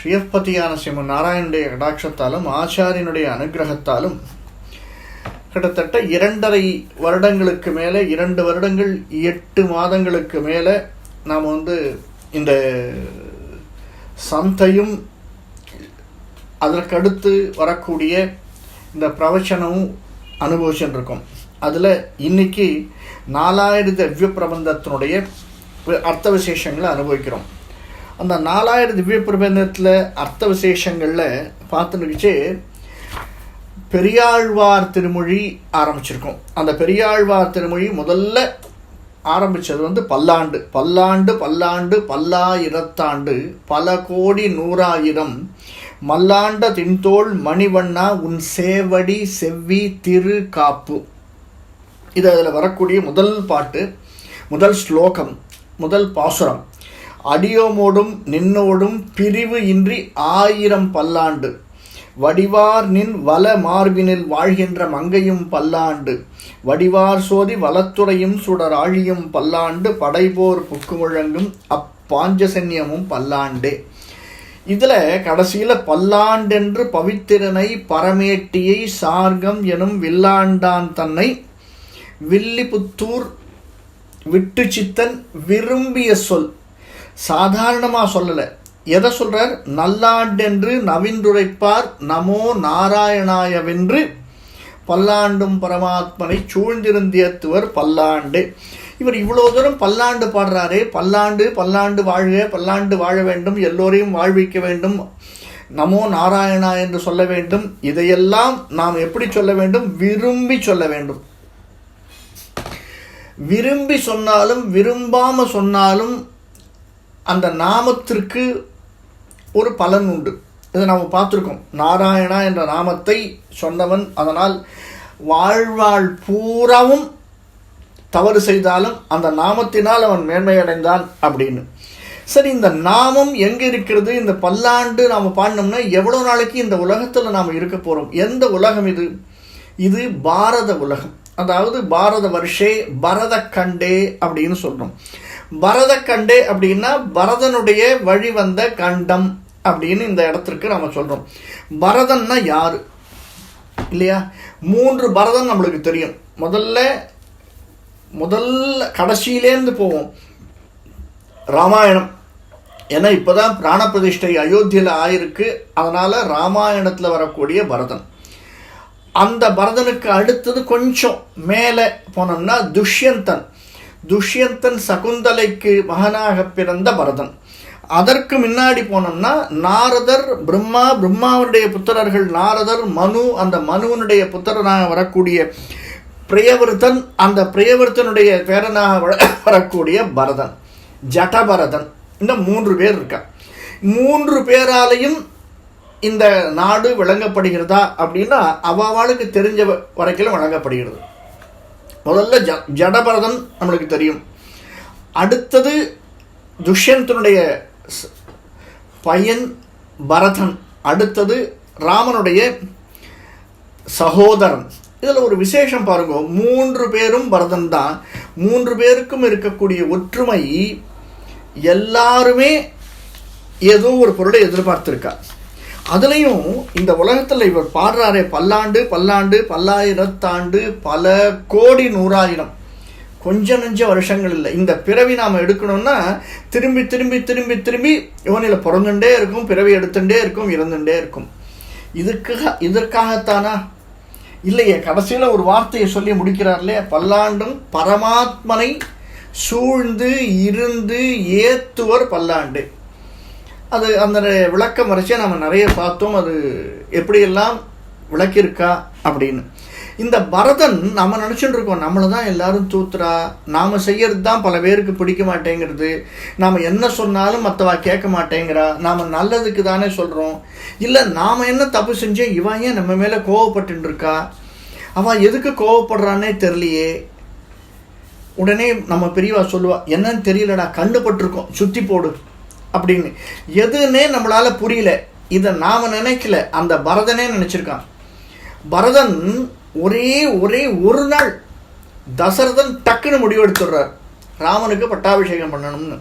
பிரியப்பதியான ஸ்ரீமன் நாராயணனுடைய கடாட்சத்தாலும் ஆச்சாரியனுடைய அனுகிரகத்தாலும் கிட்டத்தட்ட 2.5 வருடங்களுக்கு மேலே, 2 வருடங்கள் 8 மாதங்களுக்கு மேலே நாம் இந்த சந்தையும் அதற்கடுத்து வரக்கூடிய இந்த பிரவச்சனமும் அனுபவிச்சுருக்கோம். அதில் இன்னைக்கு 4000 திவ்ய பிரபந்தத்தினுடைய அர்த்த விசேஷங்களை அனுபவிக்கிறோம். அந்த 4000 திவ்ய பிரபந்தத்தில் அர்த்த விசேஷங்களில் பார்த்துக்கிச்சு பெரியாழ்வார் திருமொழி ஆரம்பிச்சிருக்கோம். அந்த பெரியாழ்வார் திருமொழி முதல்ல ஆரம்பித்தது பல்லாண்டு பல்லாண்டு பல்லாண்டு பல்லாயிரத்தாண்டு பல கோடி 100,000 மல்லாண்ட தின்தோள் மணிவண்ணா உன் சேவடி செவ்வி திரு காப்பு. இது அதில் வரக்கூடிய முதல் பாட்டு, முதல் ஸ்லோகம், முதல் பாசுரம். அடியோமோடும் நின்னோடும் பிரிவு இன்றி 1000 பல்லாண்டு வடிவார் நின் வல மார்பினில் வாழ்கின்ற மங்கையும் பல்லாண்டு வடிவார் சோதி வலத்துறையும் சுடர் ஆழியும் பல்லாண்டு படைபோர் புக்கு முழங்கும் அப்பாஞ்சசன்யமும் பல்லாண்டே. இதில் கடைசியில் பல்லாண்டென்று பவித்திரனை பரமேட்டியை சார்கம் எனும் வில்லாண்டான் தன்னை வில்லிபுத்தூர் விட்டு சித்தன் விரும்பிய சொல். சாதாரணமாக சொல்லலை, எதை சொல்கிறார்? நல்லாண்டென்று நவின்றுரைப்பார் நமோ நாராயணாயவென்று பல்லாண்டும் பரமாத்மனை சூழ்ந்திருந்தியத்துவர் பல்லாண்டு. இவர் இவ்வளோ தூரம் பல்லாண்டு பாடுறாரே, பல்லாண்டு பல்லாண்டு வாழ்க, பல்லாண்டு வாழ வேண்டும், எல்லோரையும் வாழ்விக்க வேண்டும், நமோ நாராயணா என்று சொல்ல வேண்டும். இதையெல்லாம் நாம் எப்படி சொல்ல வேண்டும்? விரும்பி சொல்ல வேண்டும். விரும்பி சொன்னாலும் விரும்பாமல் சொன்னாலும் அந்த நாமத்திற்கு ஒரு பலன் உண்டு. இதை நாம் பார்த்துருக்கோம். நாராயணா என்ற நாமத்தை சொன்னவன் அதனால் வாழ்வாள் பூராவும் தவறு செய்தாலும் அந்த நாமத்தினால் அவன் மேன்மையடைந்தான் அப்படின்னு. சரி, இந்த நாமம் எங்கே இருக்கிறது? இந்த பல்லாண்டு நாம் பாடினோம்னா எவ்வளோ நாளைக்கு இந்த உலகத்தில் நாம் இருக்க போகிறோம்? எந்த உலகம் இது? இது பாரத உலகம். அதாவது பாரத வருஷே பரத கண்டே அப்படின்னு சொல்கிறோம். பரத கண்டே அப்படின்னா பரதனுடைய வழி வந்த கண்டம் அப்படின்னு இந்த இடத்திற்கு நாம் சொல்கிறோம். பரதன்னா யார் இல்லையா? 3 பரதன் நம்மளுக்கு தெரியும். முதல்ல கடைசியிலேருந்து போவோம். ராமாயணம், ஏன்னா இப்போ தான் பிராண பிரதிஷ்டை அயோத்தியில் ஆயிருக்கு. அதனால் ராமாயணத்தில் வரக்கூடிய பரதன். அந்த பரதனுக்கு அடுத்தது கொஞ்சம் மேலே போனோம்னா துஷ்யந்தன் சகுந்தலைக்கு மகனாக பிறந்த பரதன். அதற்கு முன்னாடி போனோம்னா நாரதர், பிரம்மாவுடைய புத்திரர்கள் நாரதர், மனு, அந்த மனுவனுடைய புத்திரனாக வரக்கூடிய பிரியவர்த்தன், அந்த பிரியவர்த்தனுடைய பேரனாக வரக்கூடிய பரதன், ஜடபரதன். இந்த 3 பேர் இருக்கா. 3 பேராலையும் இந்த நாடு விளங்கப்படுகிறதா அப்படின்னா அவளுக்கு தெரிஞ்ச வரைக்கும் வழங்கப்படுகிறது. முதல்ல ஜடபரதன் நம்மளுக்கு தெரியும். அடுத்தது துஷ்யந்தனுடைய பையன் பரதன். அடுத்தது ராமனுடைய சகோதரன். இதில் ஒரு விசேஷம் பாருங்க, 3 பேரும் பரதன் தான். 3 பேருக்கும் இருக்கக்கூடிய ஒற்றுமை, எல்லாருமே ஏதோ ஒரு பொருளை எதிர்பார்த்திருக்கா. அதுலேயும் இந்த உலகத்தில் இவர் பாடுறாரே பல்லாண்டு பல்லாண்டு பல்லாயிரத்தாண்டு பல கோடி 100,000, கொஞ்சம் நெஞ்ச வருஷங்கள் இல்லை. இந்த பிறவி நாம் எடுக்கணும்னா திரும்பி திரும்பி திரும்பி திரும்பி இவனில் பிறந்துட்டே இருக்கும், பிறவி எடுத்துட்டே இருக்கும், இறந்துட்டே இருக்கும். இதற்காகத்தானா? இல்லையே. கடைசியில் ஒரு வார்த்தையை சொல்லி முடிக்கிறார் இல்லையா? பல்லாண்டும் பரமாத்மனை சூழ்ந்து இருந்து ஏத்துவர் பல்லாண்டு. அது அந்த விளக்கம் வரைச்சே நம்ம நிறைய பார்த்தோம். அது எப்படியெல்லாம் விளக்கியிருக்கா அப்படின்னு. இந்த பரதன் நம்ம நினச்சிட்டு இருக்கோம், நம்மளை தான் எல்லாரும் தூத்துறா, நாம் செய்யறது தான் பல பேருக்கு பிடிக்க மாட்டேங்கிறது, நாம் என்ன சொன்னாலும் மற்றவா கேட்க மாட்டேங்கிறா, நாம் நல்லதுக்கு தானே சொல்கிறோம், இல்லை நாம் என்ன தப்பு செஞ்சோம், இவன் ஏன் நம்ம மேலே கோவப்பட்டு இருக்கா, அவன் எதுக்கு கோவப்படுறான்னே தெரியலையே. உடனே நம்ம பெரியவா சொல்லுவா, என்னன்னு தெரியலடா, கண்டுபட்டிருக்கோம், சுற்றி போடு அப்படின்னு. எதுன்னே நம்மளால் புரியல. இதை நாம் நினைக்கல, அந்த பரதனே நினச்சிருக்கான். பரதன் ஒரே ஒரு நாள் தசரதன் டக்குன்னு முடிவெடுத்துடுறார் ராமனுக்கு பட்டாபிஷேகம் பண்ணணும்னு.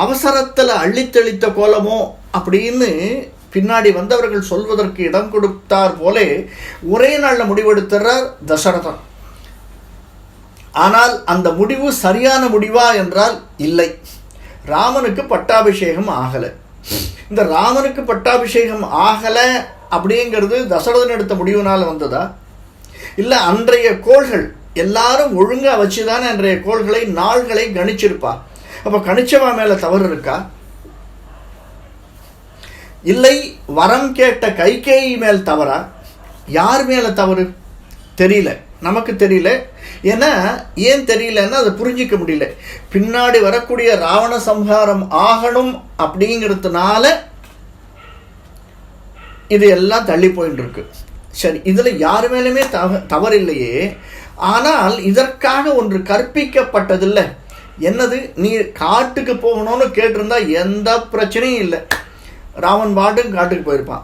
அவசரத்தில் அள்ளித்தெளித்த கோலமோ அப்படின்னு பின்னாடி வந்தவர்கள் சொல்வதற்கு இடம் கொடுத்தார் போலே ஒரே நாளில் முடிவெடுத்துறார் தசரதன். ஆனால் அந்த முடிவு சரியான முடிவா என்றால் இல்லை. ராமனுக்கு பட்டாபிஷேகம் ஆகலை. இந்த ராமனுக்கு பட்டாபிஷேகம் ஆகலை அப்படிங்கிறது தசரதன் எடுத்த முடிவுனால் வந்ததா? இல்லை அன்றைய கோள்கள் எல்லாரும் ஒழுங்காக வச்சுதானே அன்றைய கோள்களை நாள்களை கணிச்சிருப்பா. அப்போ கணிச்சவா மேலே தவறு இருக்கா? இல்லை வரம் கேட்ட கைகேயி மேல் தவறா? யார் மேலே தவறு தெரியல, நமக்கு தெரியல. ஏன்னா ஏன் தெரியலன்னா அதை புரிஞ்சிக்க முடியல. பின்னாடி வரக்கூடிய ராவண சம்ஹாரம் ஆகணும் அப்படிங்கிறதுனால இது எல்லாம் தள்ளி போயிட்டு இருக்கு. சரி, இதில் யார் மேலுமே தவறில்லையே. ஆனால் இதற்காக ஒன்று கற்பிக்கப்பட்டதில்லை. என்னது? நீ காட்டுக்கு போகணும்னு கேட்டிருந்தா எந்த பிரச்சனையும் இல்லை, ராமன் பாட்டுக்கு காட்டுக்கு போயிருப்பான்.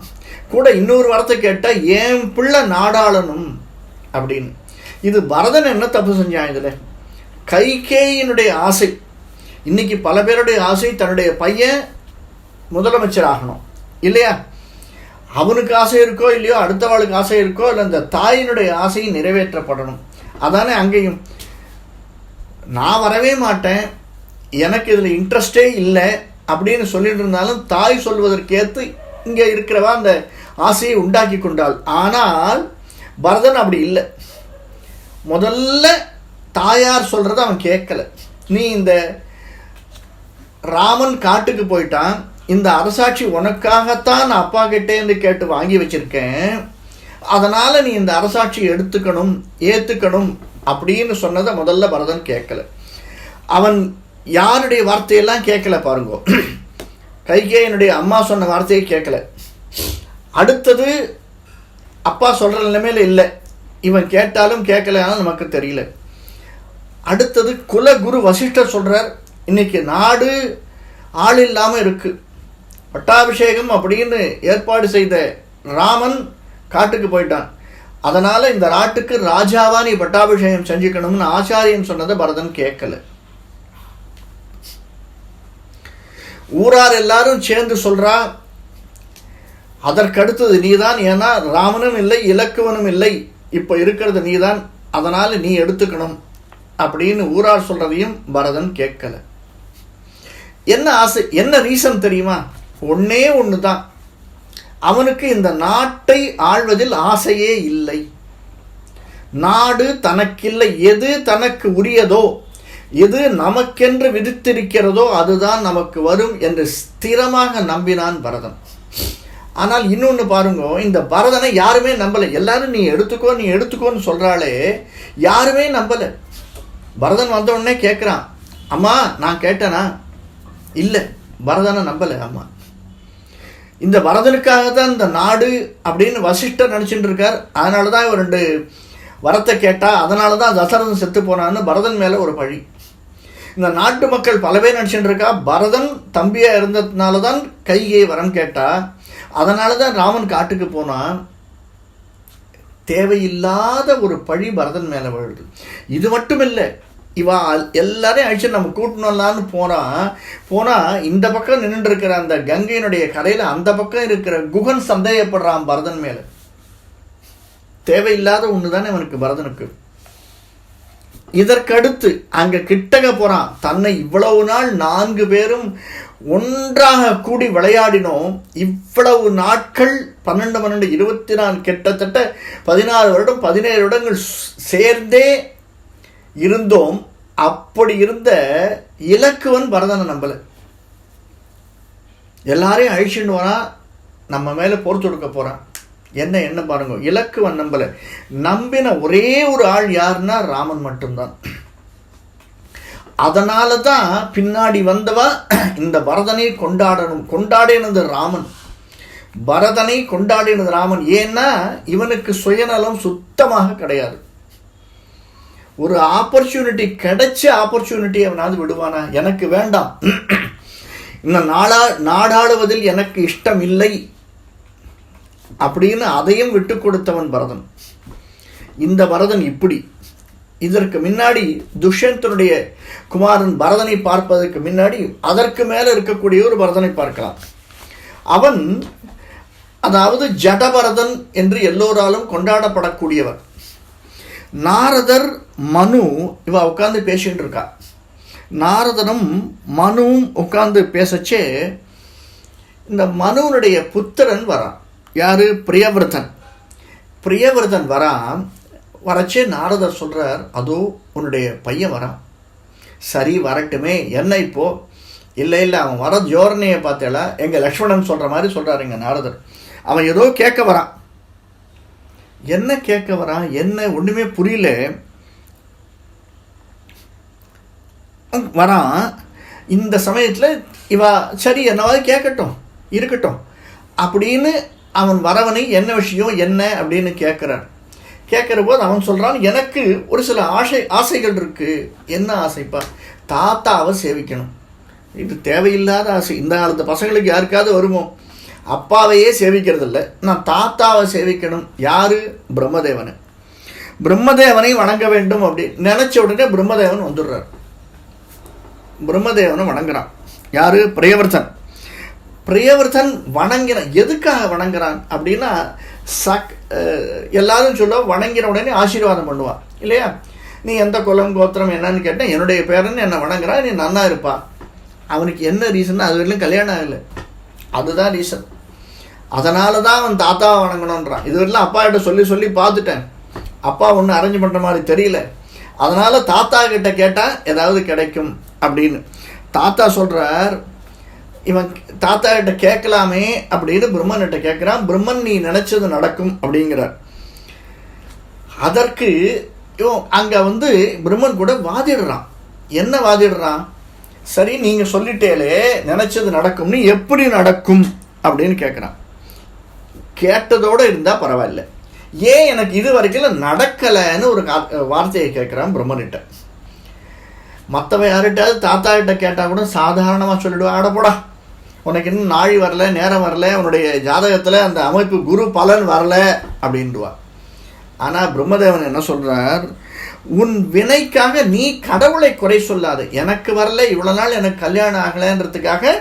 கூட இன்னொரு வார்த்தை கேட்டால் என் பிள்ளை நாடாளனும் அப்படின்னு. இது பரதன் என்ன தப்பு செஞ்சான்? இதில் கைகேயினுடைய ஆசை. இன்னைக்கு பல பேருடைய ஆசை தன்னுடைய பையன் முதலமைச்சர் ஆகணும் இல்லையா? அவனுக்கு ஆசை இருக்கோ இல்லையோ, அடுத்தவாளுக்கு ஆசை இருக்கோ இல்லை, அந்த தாயினுடைய ஆசையை நிறைவேற்றப்படணும். அதானே அங்கேயும். நான் வரவே மாட்டேன், எனக்கு இதில் இன்ட்ரெஸ்டே இல்லை அப்படின்னு சொல்லிட்டு இருந்தாலும் தாய் சொல்வதற்கேற்று இங்கே இருக்கிறவா அந்த ஆசையை உண்டாக்கி கொண்டாள். ஆனால் பரதன் அப்படி இல்லை. முதல்ல தாயார் சொல்கிறத அவன் கேட்கல. நீ இந்த ராமன் காட்டுக்கு போயிட்டான், இந்த அரசாட்சி உனக்காகத்தான் நான் அப்பா கிட்டேருந்து கேட்டு வாங்கி வச்சிருக்கேன், அதனால் நீ இந்த அரசாட்சி எடுத்துக்கணும் ஏற்றுக்கணும் அப்படின்னு சொன்னதை முதல்ல பரதன் கேட்கல. அவன் யாருடைய வார்த்தையெல்லாம் கேட்கல பாருங்கோ. கைகேயனுடைய அம்மா சொன்ன வார்த்தையை கேட்கல. அடுத்தது அப்பா சொல்கிற நிலைமையில் இல்லை, இவன் கேட்டாலும் கேட்கலனாலும் நமக்கு தெரியல. அடுத்தது குலகுரு வசிஷ்டர் சொல்கிறார், இன்னைக்கு நாடு ஆள் இல்லாமல் இருக்கு, பட்டாபிஷேகம் அப்படின்னு ஏற்பாடு செய்த ராமன் காட்டுக்கு போயிட்டான், அதனால் இந்த நாட்டுக்கு ராஜாவா நீ பட்டாபிஷேகம் செஞ்சுக்கணும்னு ஆச்சாரியன் சொன்னதை பரதன் கேட்கல. ஊரார் எல்லாரும் சேர்ந்து சொல்றா, அதற்கடுத்தது நீதான், ஏன்னா ராமனும் இல்லை இலக்குவனும் இல்லை, இப்போ இருக்கிறது நீதான், அதனால் நீ எடுத்துக்கணும் அப்படின்னு ஊரார் சொல்றதையும் பரதன் கேட்கல. என்ன ஆசை, என்ன ரீசன் தெரியுமா? ஒன்னே ஒன்று தான், அவனுக்கு இந்த நாட்டை ஆள்வதில் ஆசையே இல்லை. நாடு தனக்கில்லை, எது தனக்கு உரியதோ, எது நமக்கென்று விதித்திருக்கிறதோ அதுதான் நமக்கு வரும் என்று ஸ்திரமாக நம்பினான் பரதன். ஆனால் இன்னொன்று பாருங்க, இந்த பரதனை யாருமே நம்பலை. எல்லாரும் நீ எடுத்துக்கோ நீ எடுத்துக்கோன்னு சொல்கிறாளே, யாருமே நம்பலை. பரதன் வந்த உடனே கேட்குறான், அம்மா நான் கேட்டேனா? இல்லை, பரதனை நம்பலை அம்மா. இந்த பரதனுக்காக தான் இந்த நாடு அப்படின்னு வசிஷ்டர் நினச்சிட்டு இருக்கார். அதனால தான் இவர் 2 வரத்தை கேட்டா, அதனால தான் தசரதன் செத்து போனான்னு பரதன் மேலே ஒரு பழி. இந்த நாட்டு மக்கள் பல பேர் நினச்சிட்டு இருக்கா, பரதன் தம்பியாக இருந்ததுனால தான் கைகேயி வரம் கேட்டா, அதனால தான் ராமன் காட்டுக்கு போனான். தேவையில்லாத ஒரு பழி பரதன் மேலே விழுது. இது மட்டும் இல்லை, இவா எல்லாரையும் அழிச்சு நம்ம கூட்டணும்லான்னு போனால் இந்த பக்கம் நின்று இருக்கிற அந்த கங்கையினுடைய கரையில் அந்த பக்கம் இருக்கிற குகன் சந்தேகப்படுறான் பரதன் மேலே. தேவையில்லாத ஒன்று தானே அவனுக்கு பரதனுக்கு. இதற்கடுத்து அங்கே கிட்டக போகிறான். தன்னை இவ்வளவு நாள் 4 பேரும் ஒன்றாக கூடி விளையாடினோம், இவ்வளவு நாட்கள் 12 24 கிட்டத்தட்ட 16 வருடம் 17 வருடங்கள் சேர்ந்தே இருந்தோம். அப்படி இருந்த இலக்குவன் பரதனை நம்பலை. எல்லாரையும் அழிச்சுன்னு வரான், நம்ம மேலே போர் தொடுக்க போகிறான். என்ன பாருங்க, இலக்குவன் நம்பலை. நம்பின ஒரே ஒரு ஆள் யாருன்னா ராமன் மட்டும்தான். அதனால தான் பின்னாடி வந்தவா இந்த பரதனை கொண்டாடினது ராமன். பரதனை கொண்டாடினது ராமன். ஏன்னா இவனுக்கு சுயநலம் சுத்தமாக கிடையாது. ஒரு ஆப்பர்ச்சுனிட்டி கிடைச்ச ஆப்பர்ச்சுனிட்டி அவனாவது விடுவானா? எனக்கு வேண்டாம், இந்த நாடாளுவதில் எனக்கு இஷ்டம் இல்லை அப்படின்னு அதையும் விட்டு கொடுத்தவன் பரதன். இந்த பரதன் இப்படி இதற்கு முன்னாடி துஷ்யந்தனுடைய குமாரன் பரதனை பார்ப்பதற்கு முன்னாடி அதற்கு மேலே இருக்கக்கூடிய ஒரு பரதனை பார்க்கலாம். அவன் அதாவது ஜடபரதன் என்று எல்லோராலும் கொண்டாடப்படக்கூடியவர். நாரதர் மனு இவ உட்காந்து பேசிட்டு இருக்கா. நாரதனும் மனுவும் உட்காந்து பேசச்சே இந்த மனுவனுடைய புத்திரன் வரான். யாரு? பிரியவிரதன். பிரியவிரதன் வரான். வரச்சே நாரதர் சொல்கிறார், அதோ உன்னுடைய பையன் வரான். சரி வரட்டுமே, என்ன இப்போ? இல்லை அவன் வர ஜோரனையை பார்த்தேல எங்கள் லக்ஷ்மணன் சொல்கிற மாதிரி சொல்கிறார் எங்கள் நாரதர். அவன் ஏதோ கேட்க வரான். என்ன கேட்க வரான், என்ன ஒன்றுமே புரியல. வரான். இந்த சமயத்தில் இவா சரி என்னவாது கேட்கட்டும் இருக்கட்டும் அப்படின்னு அவன் வரவனை என்ன விஷயம் என்ன அப்படின்னு கேட்குறார். கேட்குற போது அவன் சொல்கிறான், எனக்கு ஒரு சில ஆசைகள் இருக்குது. என்ன ஆசைப்பா? தாத்தாவை சேவிக்கணும். இது தேவையில்லாத ஆசை. இந்த காலத்து பசங்களுக்கு யாருக்காவது வருமோ? அப்பாவையே சேவிக்கிறது இல்லை, நான் தாத்தாவை சேவிக்கணும். யார்? பிரம்மதேவனை. பிரம்மதேவனை வணங்க வேண்டும் அப்படி நினச்ச உடனே பிரம்மதேவன் வந்துடுறார். பிரம்மதேவனை வணங்குறான். யார்? பிரியவர்த்தன். பிரியவர்த்தன் வணங்கினான். எதுக்காக வணங்குறான் அப்படின்னா எல்லாரும் சொல்ல வணங்கின உடனே ஆசீர்வாதம் பண்ணுவான் இல்லையா? நீ எந்த குலம் கோத்திரம் என்னன்னு கேட்டால் என்னுடைய பேரன்னு என்னை வணங்குறான், நீ நன்னா இருப்பா. அவனுக்கு என்ன ரீசன்னா அது வரையிலும் கல்யாணம் ஆகலை, அதுதான் ரீசன். அதனால தான் அவன் தாத்தாவை வணங்கணுன்றான். இது வரையிலும் அப்பா கிட்ட சொல்லி சொல்லி பார்த்துட்டேன், அப்பா ஒன்றும் அரேஞ்ச் பண்ணுற மாதிரி தெரியல, அதனால் தாத்தா கிட்ட கேட்டால் ஏதாவது கிடைக்கும் அப்படின்னு தாத்தா சொல்கிறார். இவன் தாத்தா கிட்ட கேட்கலாமே அப்படின்னு பிரம்மன்கிட்ட கேட்குறான். பிரம்மன் நீ நினச்சது நடக்கும் அப்படிங்கிறார். அதற்கு இவன் அங்கே பிரம்மன் கூட வாதிடுறான். என்ன வாதிடுறான்? சரி நீங்கள் சொல்லிட்டேலே நினச்சது நடக்கும்னு, எப்படி நடக்கும் அப்படின்னு கேட்குறான். கேட்டதோடு இருந்தால் பரவாயில்ல, ஏன் எனக்கு இது வரைக்கும் நடக்கலைன்னு ஒரு வார்த்தையை கேட்குறான் பிரம்மன்கிட்ட. மற்றவன் யார்கிட்டாவது தாத்தா கிட்ட கேட்டால் கூட சாதாரணமாக சொல்லிவிடுவா, ஆடப்போடா உனக்கு இன்னும் நாழி வரல, நேரம் வரல, உன்னுடைய ஜாதகத்தில் அந்த அமைப்பு குரு பலன் வரல அப்படின்டுவா. ஆனால் பிரம்மதேவன் என்ன சொல்கிறார், உன் வினைக்காக நீ கடவுளை குறை சொல்லாது. எனக்கு வரல, இவ்வளோ நாள் எனக்கு கல்யாணம் ஆகலைன்றதுக்காக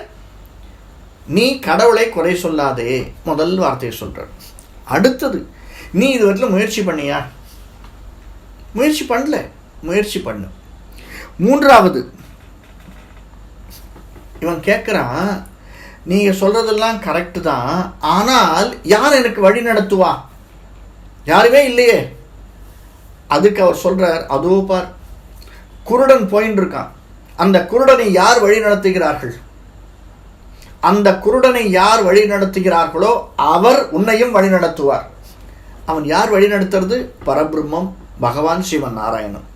நீ கடவுளை குறை சொல்லாதே. முதல் வார்த்தையை சொல்கிறார். அடுத்தது, நீ இது வரைக்கும் முயற்சி பண்ணியா? முயற்சி பண்ணல, முயற்சி பண்ணு. மூன்றாவது இவன் கேட்குறான், நீங்கள் சொல்கிறதெல்லாம் கரெக்டு தான், ஆனால் யார் எனக்கு வழி நடத்துவா? யாருமே இல்லையே. அதுக்கு அவர் சொல்கிறார், அதோ பார் குருடன் போயின்னு இருக்கான், அந்த குருடனை யார் வழி நடத்துகிறார்கள்? அந்த குருடனை யார் வழி நடத்துகிறார்களோ அவர் உன்னையும் வழி நடத்துவார். அவன் யார் வழி நடத்துறது? பரபிரம்மம், பகவான் சிவன் நாராயணன்.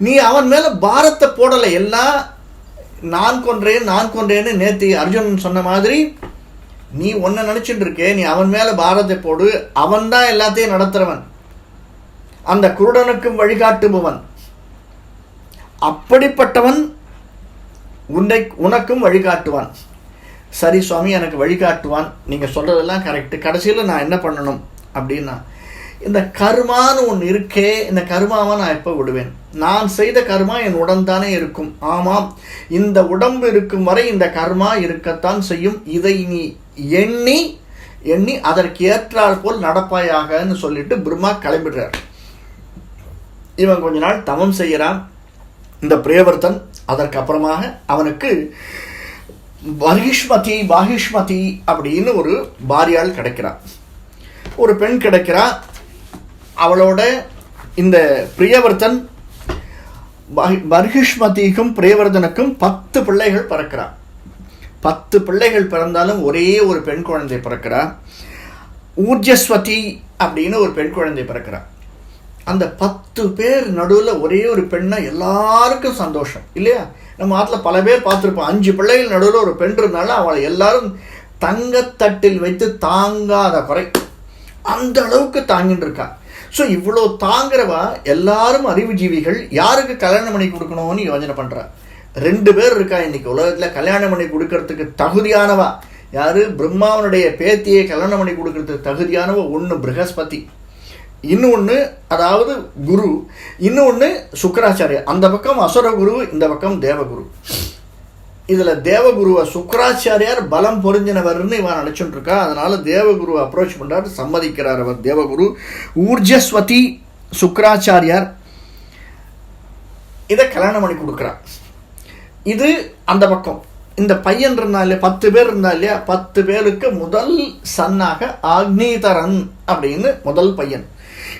நீ அவன் மேலே பாரத்தை போடலை. எல்லாம் நான் கொன்றேன்னு நேற்று அர்ஜுனன் சொன்ன மாதிரி நீ ஒன்றை நினச்சிட்டு இருக்கே, நீ அவன் மேலே பாரத்தை போடு. அவன் தான் எல்லாத்தையும் நடத்துகிறவன், அந்த குருடனுக்கும் வழிகாட்டுபவன். அப்படிப்பட்டவன் உனக்கும் வழிகாட்டுவான். சரி சுவாமி, எனக்கு வழிகாட்டுவான், நீங்கள் சொல்கிறதெல்லாம் கரெக்டு. கடைசியில் நான் என்ன பண்ணணும் அப்படின்னா, இந்த கர்மான்னு ஒன்று இருக்கே, இந்த கர்மாவை நான் எப்போ விடுவேன்? நான் செய்த கர்மா என் உடன் தானே இருக்கும். ஆமாம், இந்த உடம்பு இருக்கும் வரை இந்த கர்மா இருக்கத்தான் செய்யும். இதை நீ எண்ணி எண்ணி அதற்கு ஏற்றால் போல் நடப்பாயாகன்னு சொல்லிட்டு பிரம்மா கிளம்பிடுறார். இவன் கொஞ்ச நாள் தவம் செய்கிறான் இந்த பிரியவர்த்தன். அதற்கு அப்புறமாக அவனுக்கு பாகிஷ்மதி அப்படின்னு ஒரு பாரியாள் கிடைக்கிறான், ஒரு பெண் கிடைக்கிறா. அவளோட இந்த பிரியவர்த்தன் பர்ஹிஷ்மதிக்கும் பிரியவர்தனுக்கும் 10 பிள்ளைகள் பிறக்கிறார். 10 பிள்ளைகள் பிறந்தாலும் ஒரே ஒரு பெண் குழந்தை பிறக்கிறார். ஊர்ஜஸ்வதி அப்படின்னு ஒரு பெண் குழந்தை பிறக்கிறார். அந்த 10 பேர் நடுவில் ஒரே ஒரு பெண்ணா எல்லாருக்கும் சந்தோஷம் இல்லையா? நம்ம ஆற்றுல பல பேர் பார்த்துருப்போம், 5 பிள்ளைகள் நடுவில் ஒரு பெண் இருந்தாலும் அவளை எல்லாரும் தங்கத்தட்டில் வைத்து தாங்காத குறை, அந்த அளவுக்கு தாங்கிட்டு இருக்கா. ஸோ இவ்வளோ தாங்கிறவா எல்லாரும் அறிவுஜீவிகள். யாருக்கு கல்யாணம் பண்ணி கொடுக்கணும்னு யோசனை பண்ணுறா. 2 பேர் இருக்கா இன்னைக்கு உலகத்தில் கல்யாணம் பண்ணி கொடுக்கறதுக்கு தகுதியானவா. யார்? பிரம்மாவனுடைய பேத்தியை கல்யாணம் பண்ணி கொடுக்கறதுக்கு தகுதியானவ. ஒன்று ப்ரஹஸ்பதி, இன்னொன்று அதாவது குரு, இன்னொன்று சுக்கராச்சாரியர். அந்த பக்கம் அசுர குரு, இந்த பக்கம் தேவகுரு. இதில் தேவகுருவை சுக்கராச்சாரியார் பலம் பொருந்தினவர்னு இவன் நினச்சிட்டு இருக்கா. அதனால தேவகுருவை அப்ரோச் பண்ணுறாரு, சம்மதிக்கிறார் அவர் தேவகுரு. ஊர்ஜஸ்வதி சுக்கராச்சாரியார் இதை கல்யாணம் பண்ணி கொடுக்குறார். இது அந்த பக்கம். இந்த பையன் இருந்தா இல்லையா, 10 பேர் இருந்தா இல்லையா, 10 பேருக்கு முதல் சன்னாக ஆக்னீதரன் அப்படின்னு முதல் பையன்.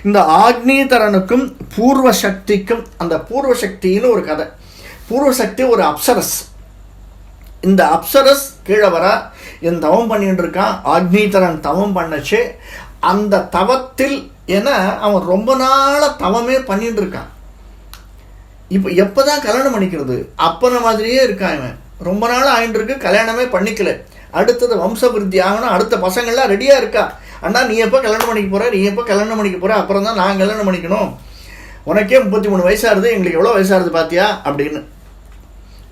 இந்த ஆக்னீதரனுக்கும் பூர்வ சக்திக்கும், அந்த பூர்வ சக்தின்னு ஒரு கதை. பூர்வ சக்தி ஒரு அப்சரஸ். இந்த அப்சரஸ் கீழே வர என் தவம் பண்ணிட்டு இருக்கான். ஆக்னீதரன் தவம் பண்ணச்சு. அந்த தவத்தில் ஏன்னா அவன் ரொம்ப நாளாக தவமே பண்ணிட்டு இருக்கான். இப்போ எப்போ தான் கல்யாணம் பண்ணிக்கிறது, அப்பன மாதிரியே இருக்கான் இவன். ரொம்ப நாள் ஆகிட்டு இருக்கு, கல்யாணமே பண்ணிக்கல. அடுத்தது வம்ச விருத்தி ஆகணும், அடுத்த பசங்கள்லாம் ரெடியாக இருக்கா. அண்ணா நீ எப்போ கல்யாணம் பண்ணிக்க போகிற, நீ எப்போ கல்யாணம் பண்ணிக்க போகிற, அப்புறம் தான் நான் கல்யாணம் பண்ணிக்கணும், உனக்கே 33 வயசாகுது, எங்களுக்கு எவ்வளோ வயசாகுது பார்த்தியா அப்படின்னு.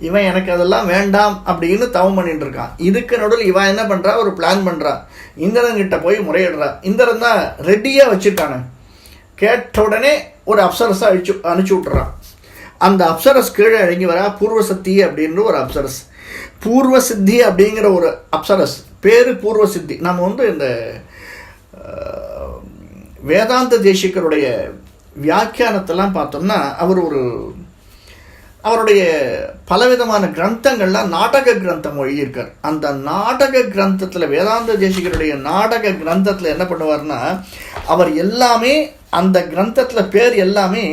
இவன் எனக்கு அதெல்லாம் வேண்டாம் அப்படின்னு தவம் பண்ணிட்டு இருக்கான். இதுக்கு நடுவில் இவன் என்ன பண்ணுறா, ஒரு பிளான் பண்ணுறா. இந்திரன் கிட்ட போய் முறையிடுறா. இந்திரன் தான் ரெடியாக வச்சுருக்கானே. கேட்ட உடனே ஒரு அப்சரஸை அனுப்பிச்சி விட்டுறான். அந்த அப்சரஸ் கீழே இறங்கி வரா. பூர்வசித்தி அப்படின்ற ஒரு அப்சரஸ். பூர்வசித்தி அப்படிங்கிற ஒரு அப்சரஸ் பேர் பூர்வசித்தி. நம்ம இந்த வேதாந்த தேசிகருடைய வியாக்கியானத்தெல்லாம் பார்த்தோம்னா அவருடைய பலவிதமான கிரந்தங்கள்லாம் நாடக கிரந்தம் எழுதியிருக்கார். அந்த நாடக கிரந்தத்தில், வேதாந்த தேசிகருடைய நாடக கிரந்தத்தில் என்ன பண்ணுவார்னா, அவர் எல்லாமே அந்த கிரந்தத்தில் பேர் எல்லாமே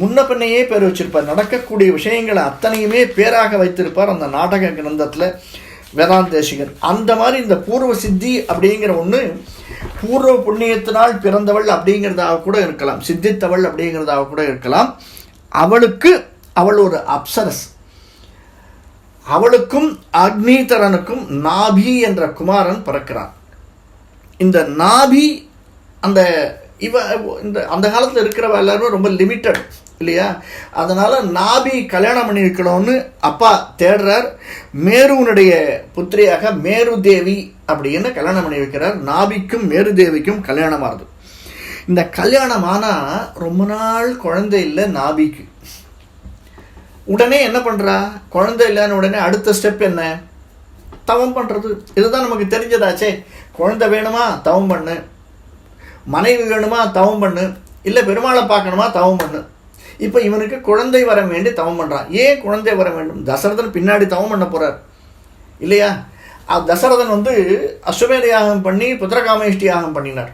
முன்ன பின்னையே பேர் வச்சிருப்பார். நடக்கக்கூடிய விஷயங்களை அத்தனையுமே பேராக வைத்திருப்பார் அந்த நாடக கிரந்தத்தில் வேதாந்த தேசிகர். அந்த மாதிரி இந்த பூர்வ சித்தி அப்படிங்கிற ஒன்று பூர்வ புண்ணியத்தினால் பிறந்தவள் அப்படிங்கிறதாக கூட இருக்கலாம், சித்தித்தவள் அப்படிங்கிறதாக கூட இருக்கலாம். அவள் ஒரு அப்சரஸ். அவளுக்கும் அக்னீதரனுக்கும் நாபி என்ற குமாரன் பிறக்கிறான். இந்த நாபி அந்த காலத்தில் இருக்கிறவ எல்லாரும் ரொம்ப லிமிட்டட் இல்லையா. அதனால் நாபி கல்யாணம் பண்ணி வைக்கணும்னு அப்பா தேடுறார். மேருனுடைய புத்திரியாக மேரு தேவி அப்படின்னு கல்யாணம் பண்ணி வைக்கிறார். நாபிக்கும் மேரு தேவிக்கும் கல்யாணம் ஆகுது. இந்த கல்யாணம் ஆனால் ரொம்ப நாள் குழந்தை இல்லை நாபிக்கு. உடனே என்ன பண்ணுறா, குழந்தை இல்லைன்னு உடனே அடுத்த ஸ்டெப் என்ன, தவம் பண்ணுறது. இதுதான் நமக்கு தெரிஞ்சதாச்சே. குழந்தை வேணுமா தவம் பண்ணு, மனைவி வேணுமா தவம் பண்ணு, இல்லை பெருமாளை பார்க்கணுமா தவம் பண்ணு. இப்போ இவனுக்கு குழந்தை வர வேண்டி தவம் பண்ணுறான். ஏன் குழந்தை வர வேண்டும்? தசரதன் பின்னாடி தவம் பண்ண போகிறார் இல்லையா. தசரதன் அஸ்வமேத யாகம் பண்ணி புத்திரகாமேஷ்டி யாகம் பண்ணினார்.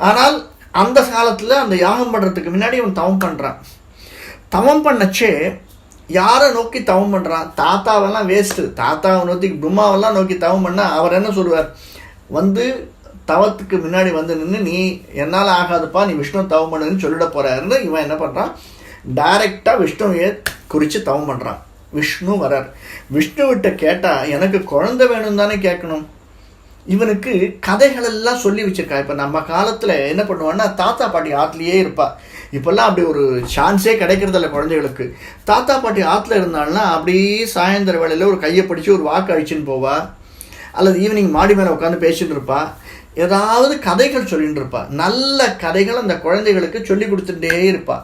ஆனால் அந்த காலத்தில் அந்த யாகம் பண்ணுறதுக்கு முன்னாடி இவன் தவம் பண்ணுறான். தவம் பண்ணச்சே யாரை நோக்கி தவம் பண்ணுறான்? தாத்தாவெல்லாம் வேஸ்ட்டு. தாத்தாவை நோக்கி பிரம்மாவெல்லாம் நோக்கி தவம் பண்ணால் அவர் என்ன சொல்லுவார், தவத்துக்கு முன்னாடி நின்று நீ என்னால் ஆகாதுப்பா, நீ விஷ்ணு தவம் பண்ணுன்னு சொல்லிட போகிறாருன்னு இவன் என்ன பண்ணுறான், டைரெக்டாக விஷ்ணுவையே குறித்து தவம் பண்ணுறான். விஷ்ணு வரார். விஷ்ணுவிட்ட கேட்டால் எனக்கு குழந்தை வேணும் தானே கேட்கணும். இவனுக்கு கதைகள் எல்லாம் சொல்லி வச்சிருக்கா. இப்போ நம்ம காலத்தில் என்ன பண்ணுவான்னா, தாத்தா பாட்டி ஆற்றுலையே இருப்பா. இப்போல்லாம் அப்படி ஒரு சான்ஸே கிடைக்கிறதில்ல குழந்தைகளுக்கு. தாத்தா பாட்டி ஆற்றுல இருந்தால்னா அப்படியே சாயந்தர வேளையில் ஒரு கையை பிடிச்சி ஒரு வாக்கு அழிச்சின்னு போவா, அல்லது ஈவினிங் மாடி மேலே உட்காந்து பேசிட்டு இருப்பா, ஏதாவது கதைகள் சொல்லிட்டு இருப்பா. நல்ல கதைகள் அந்த குழந்தைகளுக்கு சொல்லி கொடுத்துட்டே இருப்பா.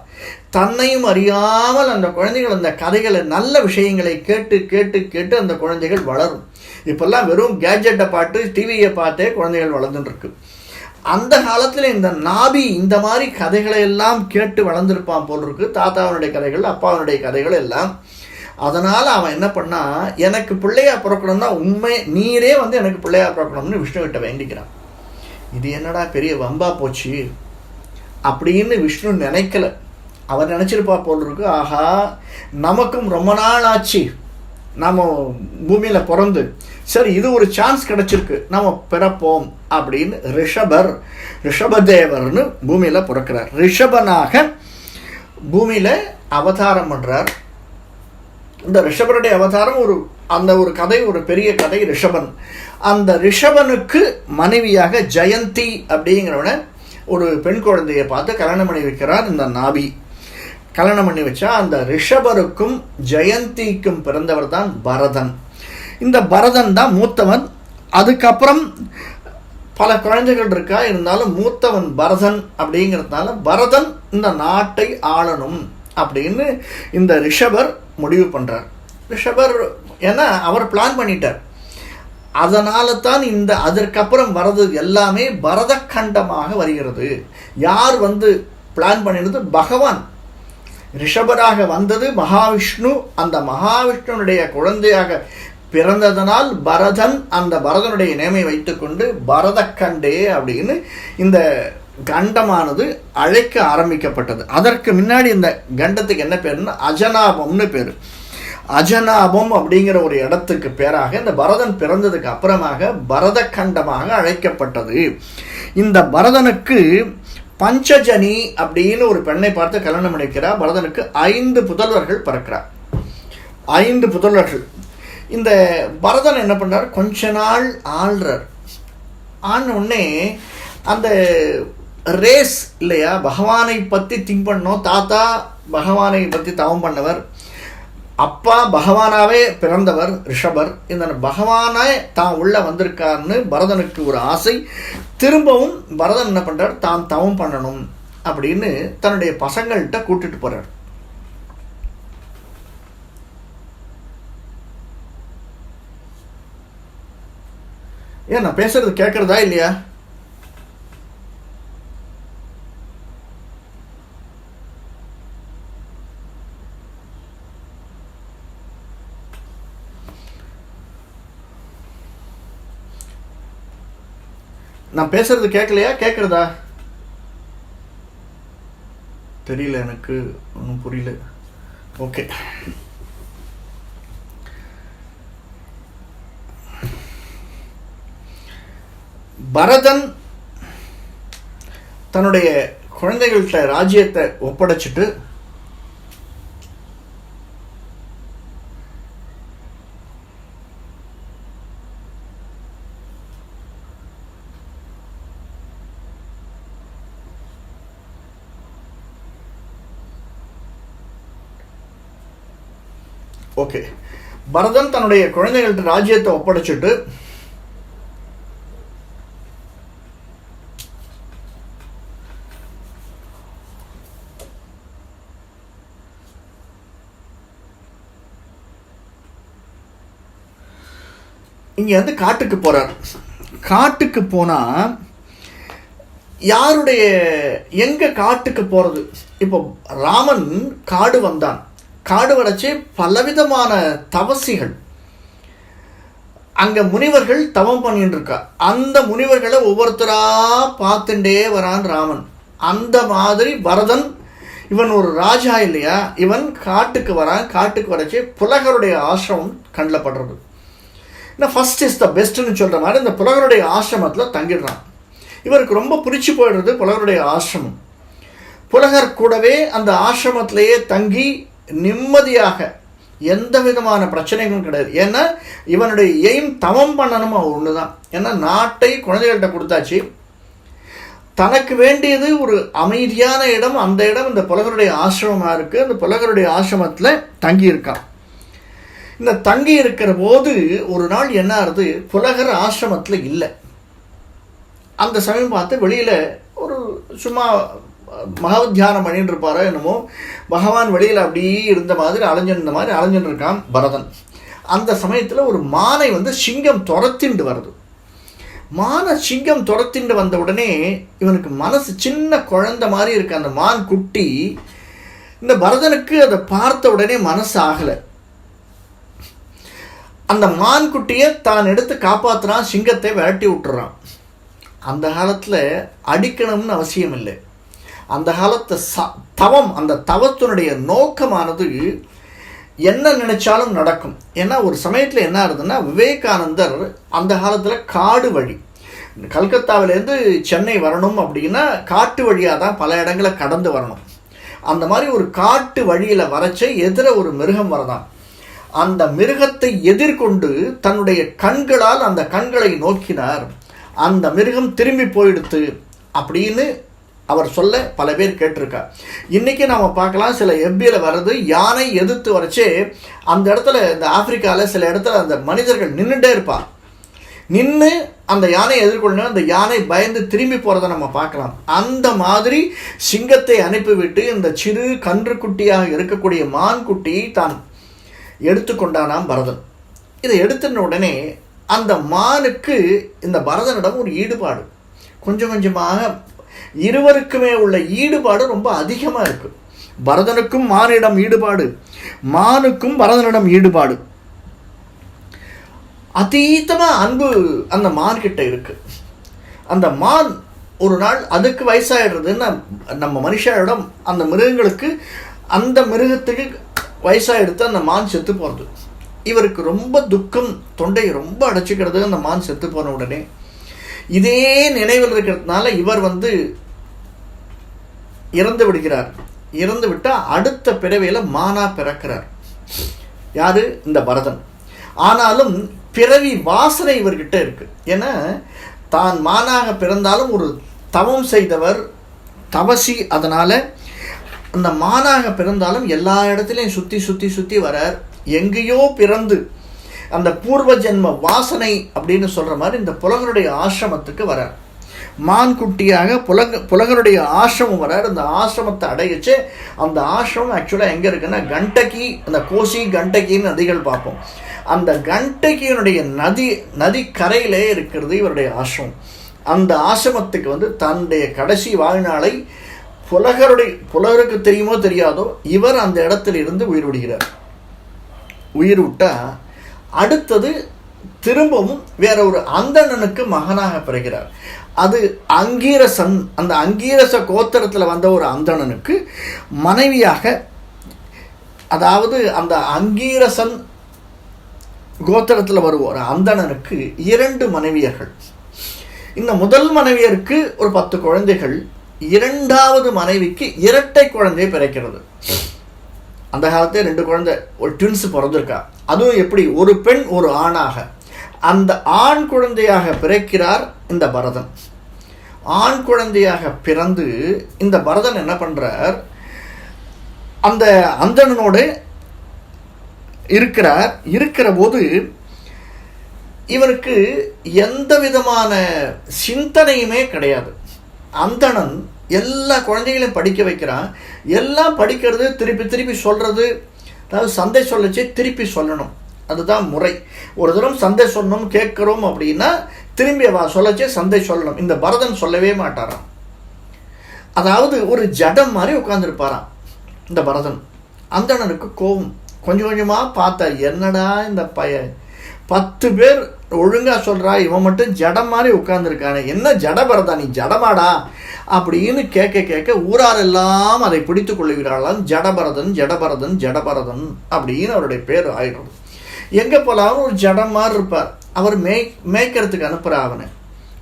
தன்னையும் அறியாமல் அந்த குழந்தைகள் அந்த கதைகளை, நல்ல விஷயங்களை கேட்டு கேட்டு கேட்டு அந்த குழந்தைகள் வளரும். இப்போல்லாம் வெறும் கேட்ஜெட்டை பார்த்து டிவியை பார்த்தே குழந்தைகள் வளர்ந்துட்டுருக்கு. அந்த காலத்தில் இந்த நாபி இந்த மாதிரி கதைகளை எல்லாம் கேட்டு வளர்ந்துருப்பான் போல் இருக்கு. தாத்தாவனுடைய கதைகள், அப்பாவனுடைய கதைகள் எல்லாம். அதனால் அவன் என்ன பண்ணா, எனக்கு பிள்ளையா பிறக்கணும்னா உண்மை நீரே எனக்கு பிள்ளையா பிறக்கணும்னு விஷ்ணுகிட்ட வேண்டிக்கிறான். இது என்னடா பெரிய வம்பா போச்சு அப்படின்னு விஷ்ணு நினைக்கல. அவர் நினச்சிருப்பா போல் இருக்கு, ஆஹா நமக்கும் ரொம்ப நாள் ஆச்சு நாம் பூமியில் பிறந்து, சரி இது ஒரு சான்ஸ் கிடச்சிருக்கு, நம்ம பிறப்போம் அப்படின்னு ரிஷபதேவர்னு பூமியில் பிறக்கிறார். ரிஷபனாக பூமியில் அவதாரம் பண்ணுறார். இந்த ரிஷபனுடைய அவதாரம் ஒரு கதை, ஒரு பெரிய கதை. ரிஷபன், அந்த ரிஷபனுக்கு மனைவியாக ஜெயந்தி அப்படிங்கிறவனை ஒரு பெண் குழந்தையை பார்த்து கல்யாணம் பண்ணி வைக்கிறார் இந்த நாபி. கல்யாணம் பண்ணி வச்சா அந்த ரிஷபருக்கும் ஜெயந்திக்கும் பிறந்தவர் தான் பரதன். இந்த பரதன் தான் மூத்தவன். அதுக்கப்புறம் பல குழந்தைகள் இருக்கா, இருந்தாலும் மூத்தவன் பரதன் அப்படிங்கிறதுனால பரதன் இந்த நாட்டை ஆளணும் அப்படின்னு இந்த ரிஷபர் முடிவு பண்ணுறார். ரிஷபர் ஏன்னா அவர் பிளான் பண்ணிட்டார். அதனால தான் அதற்கப்புறம் வர்றது எல்லாமே பரத கண்டமாக வருகிறது. யார் பிளான் பண்ணினது? பகவான். ரிஷபராக வந்தது மகாவிஷ்ணு. அந்த மகாவிஷ்ணுனுடைய குழந்தையாக பிறந்ததனால் பரதன், அந்த பரதனுடைய நேமை வைத்துக்கொண்டு பரதக்கண்டே அப்படின்னு இந்த கண்டமானது அழைக்க ஆரம்பிக்கப்பட்டது. அதற்கு முன்னாடி இந்த கண்டத்துக்கு என்ன பேருன்னா அஜனாபம்னு பேர். அஜனாபம் அப்படிங்கிற ஒரு இடத்துக்கு பேராக இந்த பரதன் பிறந்ததுக்கு அப்புறமாக பரதக்கண்டமாக அழைக்கப்பட்டது. இந்த பரதனுக்கு பஞ்சஜனி அப்படின்னு ஒரு பெண்ணை பார்த்து கல்யாணம் பண்ணிக்கிறார். பரதனுக்கு 5 புதல்வர்கள் பிறக்கிறார். 5 புதல்வர்கள். இந்த பரதன் என்ன பண்ணுறார்? கொஞ்ச நாள் ஆள்றார். ஆன உடனே அந்த ரேஸ் இல்லையா, பகவானை பற்றி திங்க் பண்ணோம். தாத்தா பகவானை பற்றி தவம் பண்ணவர், அப்பா பகவானாவே பிறந்தவர் ரிஷபர். இந்த பகவானே தான் உள்ள வந்திருக்காருன்னு பரதனுக்கு ஒரு ஆசை. திரும்பவும் பரதன் என்ன பண்ணுறார்? தான் தவம் பண்ணணும் அப்படின்னு தன்னுடைய பசங்கள்கிட்ட கூட்டிட்டு போறார். ஏன் நான் பேசுறது கேட்கறதா இல்லையா? நான் பேசுறது கேட்கலையா? கேட்கறதா? தெரியல, எனக்கு ஒன்றும் புரியல. ஓகே, பரதன் தன்னுடைய குழந்தைகள்கிட்ட ராஜ்யத்தை ஒப்படைச்சிட்டு பரதன் தன்னுடைய குழந்தைகள்கிட்ட ராஜ்யத்தை ஒப்படைச்சிட்டு இங்க காட்டுக்கு போறார். காட்டுக்கு போனா யாருடைய எங்க காட்டுக்கு போறது? இப்போ ராமன் காடு வந்தான். காடு வரைச்சி பலவிதமான தவசிகள், அங்க முனிவர்கள் தவம் பண்ணிட்டு இருக்கா. அந்த முனிவர்களை ஒவ்வொருத்தரா பார்த்துட்டே வரான் ராமன். அந்த மாதிரி பரதன், இவன் ஒரு ராஜா இல்லையா, இவன் காட்டுக்கு வரான். காட்டுக்கு வரைச்சி புலகருடைய ஆசிரமம் கண்ணில் படுறது. ஃபர்ஸ்ட் இஸ் த பெஸ்ட்னு சொல்ற மாதிரி இந்த புலகருடைய ஆசிரமத்தில் தங்கிடுறான். இவருக்கு ரொம்ப பிடிச்சி போயிடுறது புலகருடைய ஆசிரமம். புலகர் கூடவே அந்த ஆசிரமத்திலேயே தங்கி நிம்மதியாக, எந்த விதமான பிரச்சனைகளும் கிடையாது. ஏன்னா இவனுடைய எய்ம் தவம் பண்ணணும் ஒன்று தான். ஏன்னா நாட்டை குழந்தைகள்கிட்ட கொடுத்தாச்சு, தனக்கு வேண்டியது ஒரு அமைதியான இடம். அந்த இடம் இந்த புலகருடைய ஆசிரமமாக இருக்குது. அந்த புலகருடைய ஆசிரமத்தில் தங்கி இருக்கான். இந்த தங்கி இருக்கிற போது ஒரு நாள் என்ன ஆகுது, புலகர் ஆசிரமத்தில் இல்லை. அந்த சமயம் பார்த்து வெளியில் ஒரு சும்மா மகாத்தியானம் பண்ணிட்டு இருப்பாரோ என்னமோ, பகவான் வெளியில் அப்படியே இருந்த மாதிரி அலைஞ்சுட்டு இருக்கான் பரதன். அந்த சமயத்தில் ஒரு மானை சிங்கம் துரத்திண்டு வருது. சிங்கம் துரத்திண்டு வந்த உடனே இவனுக்கு மனசு சின்ன குழந்தை மாதிரி இருக்கு. அந்த மான் குட்டி இந்த பரதனுக்கு அதை பார்த்த உடனே மனசு ஆகலை. அந்த மான் குட்டியை தான் எடுத்து காப்பாற்றுறான், சிங்கத்தை விரட்டி விட்டுறான். அந்த காலத்தில் அடிக்கணும்னு அவசியம் இல்லை. அந்த காலத்து தவம், அந்த தவத்தினுடைய நோக்கமானது என்ன நினைச்சாலும் நடக்கும். ஏன்னா ஒரு சமயத்தில் என்ன ஆகுதுன்னா, விவேகானந்தர் அந்த காலத்தில் காடு வழி, கல்கத்தாவிலேருந்து சென்னை வரணும் அப்படின்னா காட்டு வழியாக தான் பல இடங்களை கடந்து வரணும். அந்த மாதிரி ஒரு காட்டு வழியில் வரைச்ச எதிர ஒரு மிருகம் வரதான். அந்த மிருகத்தை எதிர்கொண்டு தன்னுடைய கண்களால் அந்த கண்களை நோக்கினார். அந்த மிருகம் திரும்பி போயிடுத்து அப்படின்னு அவர் சொல்ல பல பேர் கேட்டிருக்கார். இன்றைக்கி நாம் பார்க்கலாம், சில எப்பியில் வர்றது யானை எதிர்த்து வரைச்சே அந்த இடத்துல, இந்த ஆப்பிரிக்காவில் சில இடத்துல அந்த மனிதர்கள் நின்றுட்டே இருப்பார். நின்று அந்த யானையை எதிர்கொள்ளணும். அந்த யானை பயந்து திரும்பி போகிறத நம்ம பார்க்கலாம். அந்த மாதிரி சிங்கத்தை அனுப்பிவிட்டு இந்த சிறு கன்றுக்குட்டியாக இருக்கக்கூடிய மான் குட்டியை தான் எடுத்துக்கொண்டானாம் பரதன். இதை எடுத்துன உடனே அந்த மானுக்கு இந்த பரதனிடம் ஒரு ஈடுபாடு, கொஞ்சம் கொஞ்சமாக இருவருக்குமே உள்ள ஈடுபாடு ரொம்ப அதிகமாக இருக்குது. பரதனுக்கும் மானிடம் ஈடுபாடு, மானுக்கும் பரதனிடம் ஈடுபாடு, அதீதமாக அன்பு அந்த மான் கிட்ட இருக்கு. அந்த மான் ஒரு நாள் அதுக்கு வயசாகிடுறதுன்னா நம்ம மனுஷனிடம் அந்த மிருகங்களுக்கு, அந்த மிருகத்துக்கு வயசாகிடுத்து அந்த மான் செத்து போகிறது. இவருக்கு ரொம்ப துக்கம், தொண்டை ரொம்ப அடைச்சிக்கிறது. அந்த மான் செத்து போன உடனே இதே நினைவில் இருக்கிறதுனால இவர் இறந்து விடுகிறார். இறந்து விட்டால் அடுத்த பிறவியில் மானா பிறக்கிறார். யாரு? இந்த பரதன். ஆனாலும் பிறவி வாசனை இவர்கிட்ட இருக்கு. ஏன்னா தான் மானாக பிறந்தாலும் ஒரு தவம் செய்தவர், தவசி. அதனால அந்த மானாக பிறந்தாலும் எல்லா இடத்துலையும் சுற்றி சுற்றி சுற்றி வரார். எங்கேயோ பிறந்து அந்த பூர்வ ஜென்ம வாசனை அப்படின்னு சொல்கிற மாதிரி இந்த புலகருடைய ஆசிரமத்துக்கு வரார். மான் குட்டியாக புலகருடைய ஆசிரமம் வரார். அந்த ஆசிரமத்தை அடையிச்சு. அந்த ஆசிரமம் ஆக்சுவலாக எங்கே இருக்குன்னா கண்டகி, அந்த கோசி கண்டகின்னு நதிகள் பார்ப்போம். அந்த கண்டகியினுடைய நதி கரையிலே இருக்கிறது இவருடைய ஆசிரமம். அந்த ஆசிரமத்துக்கு தன்னுடைய கடைசி வாழ்நாளை புலகருக்கு தெரியுமோ தெரியாதோ இவர் அந்த இடத்துல இருந்து உயிர் விடுகிறார். உயிர் விட்டா அடுத்தது திரும்பவும் வேற ஒரு அந்தணனுக்கு மகனாக பிறகிறார். அது அங்கீரசன். அந்த அங்கீரச கோத்திரத்தில் வந்த ஒரு அந்தணனுக்கு மனைவியாக, அதாவது அந்த அங்கீரசன் கோத்திரத்தில் வருவோர் அந்தணனுக்கு 2 மனைவியர்கள். இந்த முதல் மனைவியருக்கு ஒரு 10 குழந்தைகள். 2வது மனைவிக்கு இரட்டை குழந்தை பிறக்கிறது. அந்த காலத்தில் 2 குழந்தை, ஒரு ட்வின்ஸ் பிறந்திருக்கா. அதுவும் எப்படி? ஒரு பெண் ஒரு ஆணாக. அந்த ஆண் குழந்தையாக பிறக்கிறார் இந்த பரதன். ஆண் குழந்தையாக பிறந்து இந்த பரதன் என்ன பண்றார், அந்த அந்தணனோடு இருக்கிற போது இவருக்கு எந்த விதமான சிந்தனையுமே கிடையாது. அந்தணன் எல்லா குழந்தைகளையும் படிக்க வைக்கிறான். எல்லாம் படிக்கிறது, திருப்பி திருப்பி சொல்றது. அதாவது சந்தை சொல்லச்சே திருப்பி சொல்லணும், அதுதான் முறை. ஒரு தரம் சந்தை சொல்லணும் கேட்குறோம் அப்படின்னா திரும்பி சொல்லச்சே சந்தை சொல்லணும். இந்த பரதன் சொல்லவே மாட்டாராம். அதாவது ஒரு ஜடம் மாதிரி உட்கார்ந்துருப்பாராம் இந்த பரதன். அந்தணனுக்கு கோபம். கொஞ்சம் கொஞ்சமாக பார்த்தா, என்னடா இந்த 10 பேர் ஒழுங்காக சொல்கிறா, இவன் மட்டும் ஜடம் மாதிரி உட்கார்ந்துருக்கானே, என்ன ஜட பரதா, நீ ஜடமாடா அப்படின்னு கேட்க ஊரார் எல்லாம் அதை பிடித்து கொள்ளுகிறாளாம். ஜடபரதன் ஜடபரதன் ஜடபரதன் அப்படின்னு அவருடைய பேர் ஆயிடும். எங்கே போலாலும் ஒரு ஜடம் மாதிரி இருப்பார். அவர் மேய்க்கிறதுக்கு அனுப்புகிறா அவனை.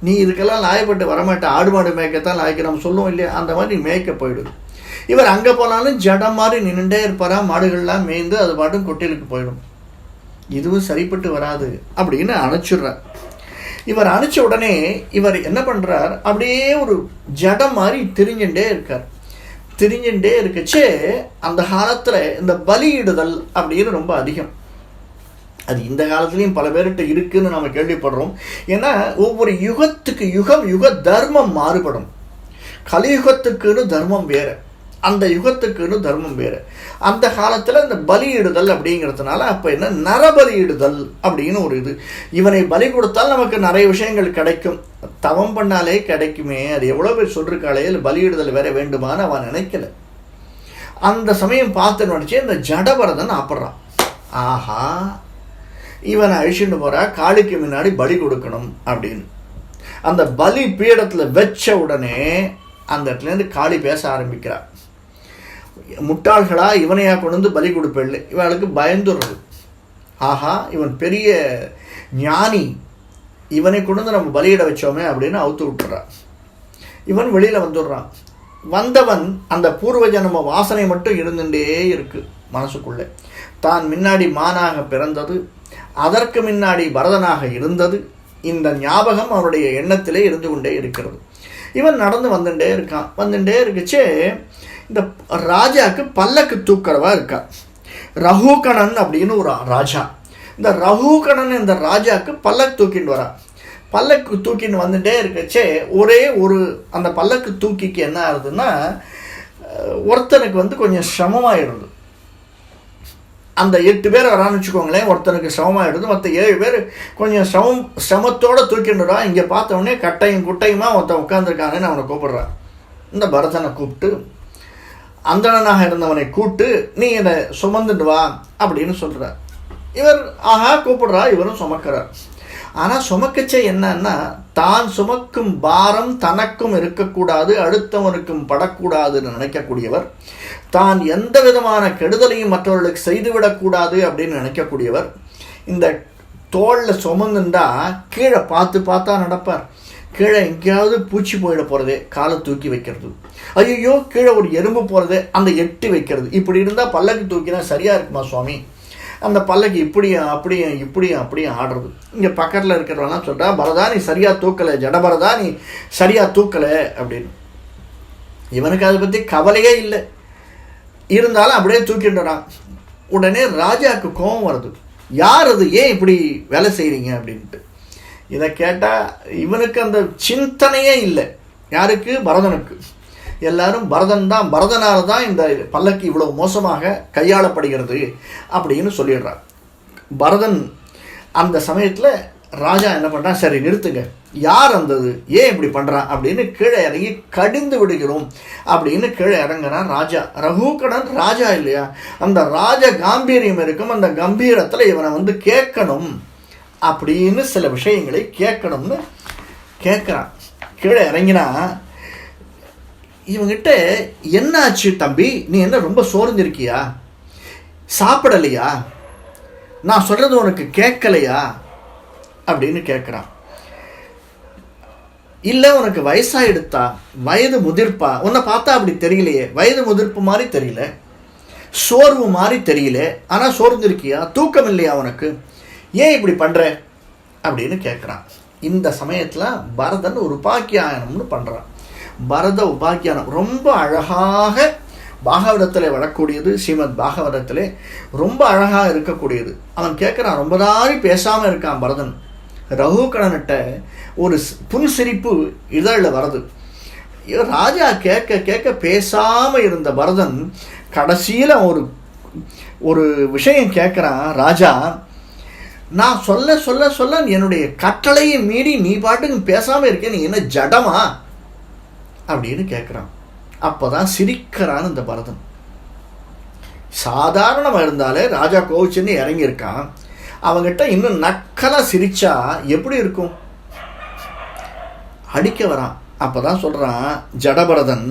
நீ இதுக்கெல்லாம் லாயப்பட்டு வரமாட்டே, ஆடு மாடு மேய்க்கத்தான் லாய்க்கு நம்ம சொல்லுவோம் இல்லையா, அந்த மாதிரி நீ மேய்க்க போயிடுது. இவர் அங்கே போனாலும் ஜடம் மாதிரி நின்றுட்டே இருப்பாரா. மாடுகள்லாம் மேய்ந்து அது பாட்டும் கொட்டிலுக்கு போயிடும். இதுவும் சரிப்பட்டு வராது அப்படின்னு அனுப்பிச்சுடுறார். இவர் அனுப்பிச்ச உடனே இவர் என்ன பண்ணுறார், அப்படியே ஒரு ஜடம் மாதிரி திரிஞ்சுட்டே இருக்கச்சே அந்த காலத்தில் இந்த பலியிடுதல் அப்படின்னு ரொம்ப அதிகம். அது இந்த காலத்துலேயும் பல பேர்கிட்ட இருக்குன்னு நம்ம கேள்விப்படுறோம். ஏன்னா ஒவ்வொரு யுகத்துக்கு யுக தர்மம் மாறுபடும். கலியுகத்துக்குன்னு தர்மம் வேறு, அந்த யுகத்துக்குன்னு தர்மம் வேறு. அந்த காலத்தில் இந்த பலியிடுதல் அப்படிங்கிறதுனால அப்போ என்ன, நரபலியிடுதல் அப்படின்னு ஒரு இது. இவனை பலி கொடுத்தால் நமக்கு நிறைய விஷயங்கள் கிடைக்கும், தவம் பண்ணாலே கிடைக்குமே, அது எவ்வளோ பேர் சொல்லிருக்காளே, இல்லை பலியிடுதல் வேற வேண்டுமான்னு அவன் நினைக்கல. அந்த சமயம் பார்த்து நினச்சி இந்த ஜடபரதன் ஆப்படுறான். ஆஹா, இவனை அழிச்சுட்டு போகிறா, காளிக்கு முன்னாடி பலி கொடுக்கணும் அப்படின்னு. அந்த பலி பீடத்தில் வச்ச உடனே அந்த இடத்துலேருந்து காளி பேச ஆரம்பிக்கிறார். முட்டாள்களா, இவனையா கொண்டு வந்து பலி கொடுப்பேன். இவளுக்கு பயந்துடுறது. ஆஹா, இவன் பெரிய ஞானி, இவனை கொண்டு வந்து நம்ம பலியிட வச்சோமே அப்படின்னு அவுத்து விட்டுறான். இவன் வெளியில் வந்துடுறான். வந்தவன் அந்த பூர்வ ஜன்ம வாசனை மட்டும் இருந்துட்டே இருக்கு மனசுக்குள்ளே. தான் முன்னாடி மானாக பிறந்தது, அதற்கு முன்னாடி பரதனாக இருந்தது, இந்த ஞாபகம் அவருடைய எண்ணத்திலே இருந்து கொண்டே இருக்கிறது. இவன் நடந்து வந்துட்டே இருக்குச்சே இந்த ராஜாவுக்கு பல்லக்கு தூக்கிறவா இருக்கா. ரகுகணன் அப்படின்னு ஒரு ராஜா. இந்த ரகுகணன் இந்த ராஜாவுக்கு பல்லக்கு தூக்கிட்டு வரா. பல்லக்கு தூக்கின்னு வந்துட்டே இருக்கச்சே ஒரே ஒரு அந்த பல்லக்கு தூக்கிக்கு என்ன ஆகுதுன்னா ஒருத்தனுக்கு கொஞ்சம் சிரமமாயிடுது. அந்த 8 பேர் வரான்னு வச்சுக்கோங்களேன், ஒருத்தனுக்கு சிரமமாயிடுது, மற்ற 7 பேர் கொஞ்சம் சிரமத்தோடு தூக்கிண்டுறா. இங்கே பார்த்தவொடனே கட்டையும் குட்டையுமா ஒருத்தன் உட்காந்துருக்கானேன்னு அவனை கூப்பிடுறான். இந்த பரதனை கூப்பிட்டு அந்தணனாக இருந்தவனை கூப்பிட்டு நீ என்னை சுமந்துட்டு வா அப்படின்னு சொல்கிறார். இவர் ஆஹா கூப்பிடுறா, இவரும் சுமக்கிறார். ஆனால் சுமக்கச்சே என்னன்னா, தான் சுமக்கும் பாரம் தனக்கும் இருக்கக்கூடாது, அடுத்தவனுக்கும் படக்கூடாதுன்னு நினைக்கக்கூடியவர், தான் எந்த விதமான கெடுதலையும் மற்றவர்களுக்கு செய்துவிடக்கூடாது அப்படின்னு நினைக்கக்கூடியவர். இந்த தோளில் சுமந்துண்டா கீழே பார்த்தா நடப்பார். கீழே எங்கேயாவது பூச்சி போயிட போகிறதே காலை தூக்கி வைக்கிறது, ஐயோ கீழே ஒரு எறும்பு போகிறதே அந்த எட்டி வைக்கிறது. இப்படி இருந்தால் பல்லக்கு தூக்கினா சரியாக இருக்குமா சுவாமி? அந்த பல்லக்கு இப்படியும் ஆடுறது. இங்கே பக்கத்தில் இருக்கிறவெல்லாம் சொல்கிறா, பரதா நீ சரியாக தூக்கலை, ஜடபரதா நீ சரியாக தூக்கலை அப்படின்னு. இவனுக்கு அதை பற்றி கவலையே இல்லை, இருந்தாலும் அப்படியே தூக்கிட்டுறான். உடனே ராஜாவுக்கு கோபம் வருது, யார் அது, ஏன் இப்படி வேலை செய்கிறீங்க அப்படின்ட்டு. இதை கேட்டால் இவனுக்கு அந்த சிந்தனையே இல்லை. யாருக்கு? பரதனுக்கு. எல்லாரும் பரதனால் தான் இந்த பல்லக்கு இவ்வளவு மோசமாக கையாளப்படுகிறது அப்படின்னு சொல்லிடுறார். பரதன் அந்த சமயத்தில் ராஜா என்ன பண்ணுறான், சரி நிறுத்துங்க, யார் அந்தது, ஏன் இப்படி பண்ணுறான் அப்படின்னு கீழே இறங்கி கடிந்து விடுகிறோம் அப்படின்னு கீழே இறங்குறான் ராஜா. ரகுகணன் ராஜா இல்லையா, அந்த ராஜ காம்பீரியம் இருக்கும், அந்த கம்பீரத்தில் இவனை கேட்கணும் அப்படின்னு சில விஷயங்களை கேட்கணும்னு கேட்குறான். கீழே இறங்கினா இவங்கிட்ட என்னாச்சு தம்பி, நீ என்ன ரொம்ப சோர்ந்திருக்கியா, சாப்பிடலையா, நான் சொல்கிறது உனக்கு கேட்கலையா அப்படின்னு கேட்குறான். இல்லை உனக்கு வயசாகிடுத்தா, வயது முதிர்ப்பா, உன்னை பார்த்தா அப்படி தெரியலையே, வயது முதிர்ப்பு மாதிரி தெரியல, சோர்வு மாதிரி தெரியல, ஆனால் சோர்ந்திருக்கியா, தூக்கம் இல்லையா உனக்கு, ஏன் இப்படி பண்ணுற அப்படின்னு கேட்குறான். இந்த சமயத்தில் பரதன் ஒரு உபாக்கியானம்னு பண்ணுறான். பரத உபாக்கியானம் ரொம்ப அழகாக பாகவதத்தில் வரக்கூடியது, ஸ்ரீமத் பாகவதத்தில் ரொம்ப அழகாக இருக்கக்கூடியது. அவன் கேட்குறான், ரொம்ப நாள் பேசாமல் இருக்கான் பரதன். ரகுகணன்கிட்ட ஒரு புன்சிரிப்பு இதழில் வருது. ராஜா கேட்க கேட்க பேசாமல் இருந்த பரதன் கடைசியில் ஒரு விஷயம் கேட்குறான். ராஜா, நான் சொல்ல என்னுடைய கட்டளையை மீறி நீ பாட்டுக்கு பேசாமல் இருக்கேன், நீ என்ன ஜடமா அப்படின்னு கேட்குறான். அப்போதான் சிரிக்கிறான் இந்த பரதன். சாதாரணமாக இருந்தாலே ராஜா கோவிச்சுன்னு இறங்கியிருக்கான், அவங்ககிட்ட இன்னும் நக்கலாக சிரிச்சா எப்படி இருக்கும், அடிக்க வரான். அப்போ தான் சொல்கிறான் ஜடபரதன்,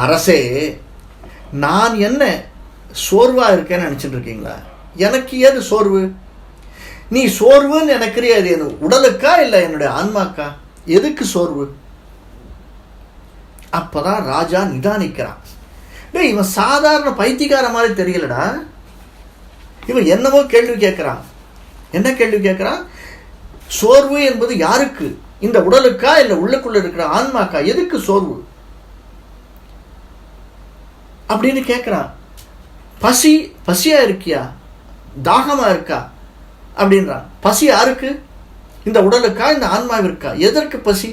அரசே நான் என்ன சோர்வாக இருக்கேன்னு நினச்சிட்டு இருக்கீங்களா, எனக்கு ஏது சோர்வு, நீ சோர்வுன்னு நினைக்கிறியா, அது என் உடலுக்கா இல்லை என்னுடைய ஆன்மாக்கா, எதுக்கு சோர்வு? அப்போதான் ராஜா நிதானிக்கிறான். டேய் இவன் சாதாரண பைத்தியக்கார மாதிரி தெரியலடா, இவன் என்னவோ கேள்வி கேட்குறான். என்ன கேள்வி கேட்குறான்? சோர்வு என்பது யாருக்கு, இந்த உடலுக்கா இல்லை உள்ளுக்குள்ள இருக்கிற ஆன்மாக்கா, எதுக்கு சோர்வு அப்படின்னு கேட்குறான். பசியா இருக்கியா, தாகமா இருக்கா அப்படின்றான். பசி யாருக்கு, இந்த உடலுக்கா இந்த ஆன்மாவிற்கா, எதற்கு பசி,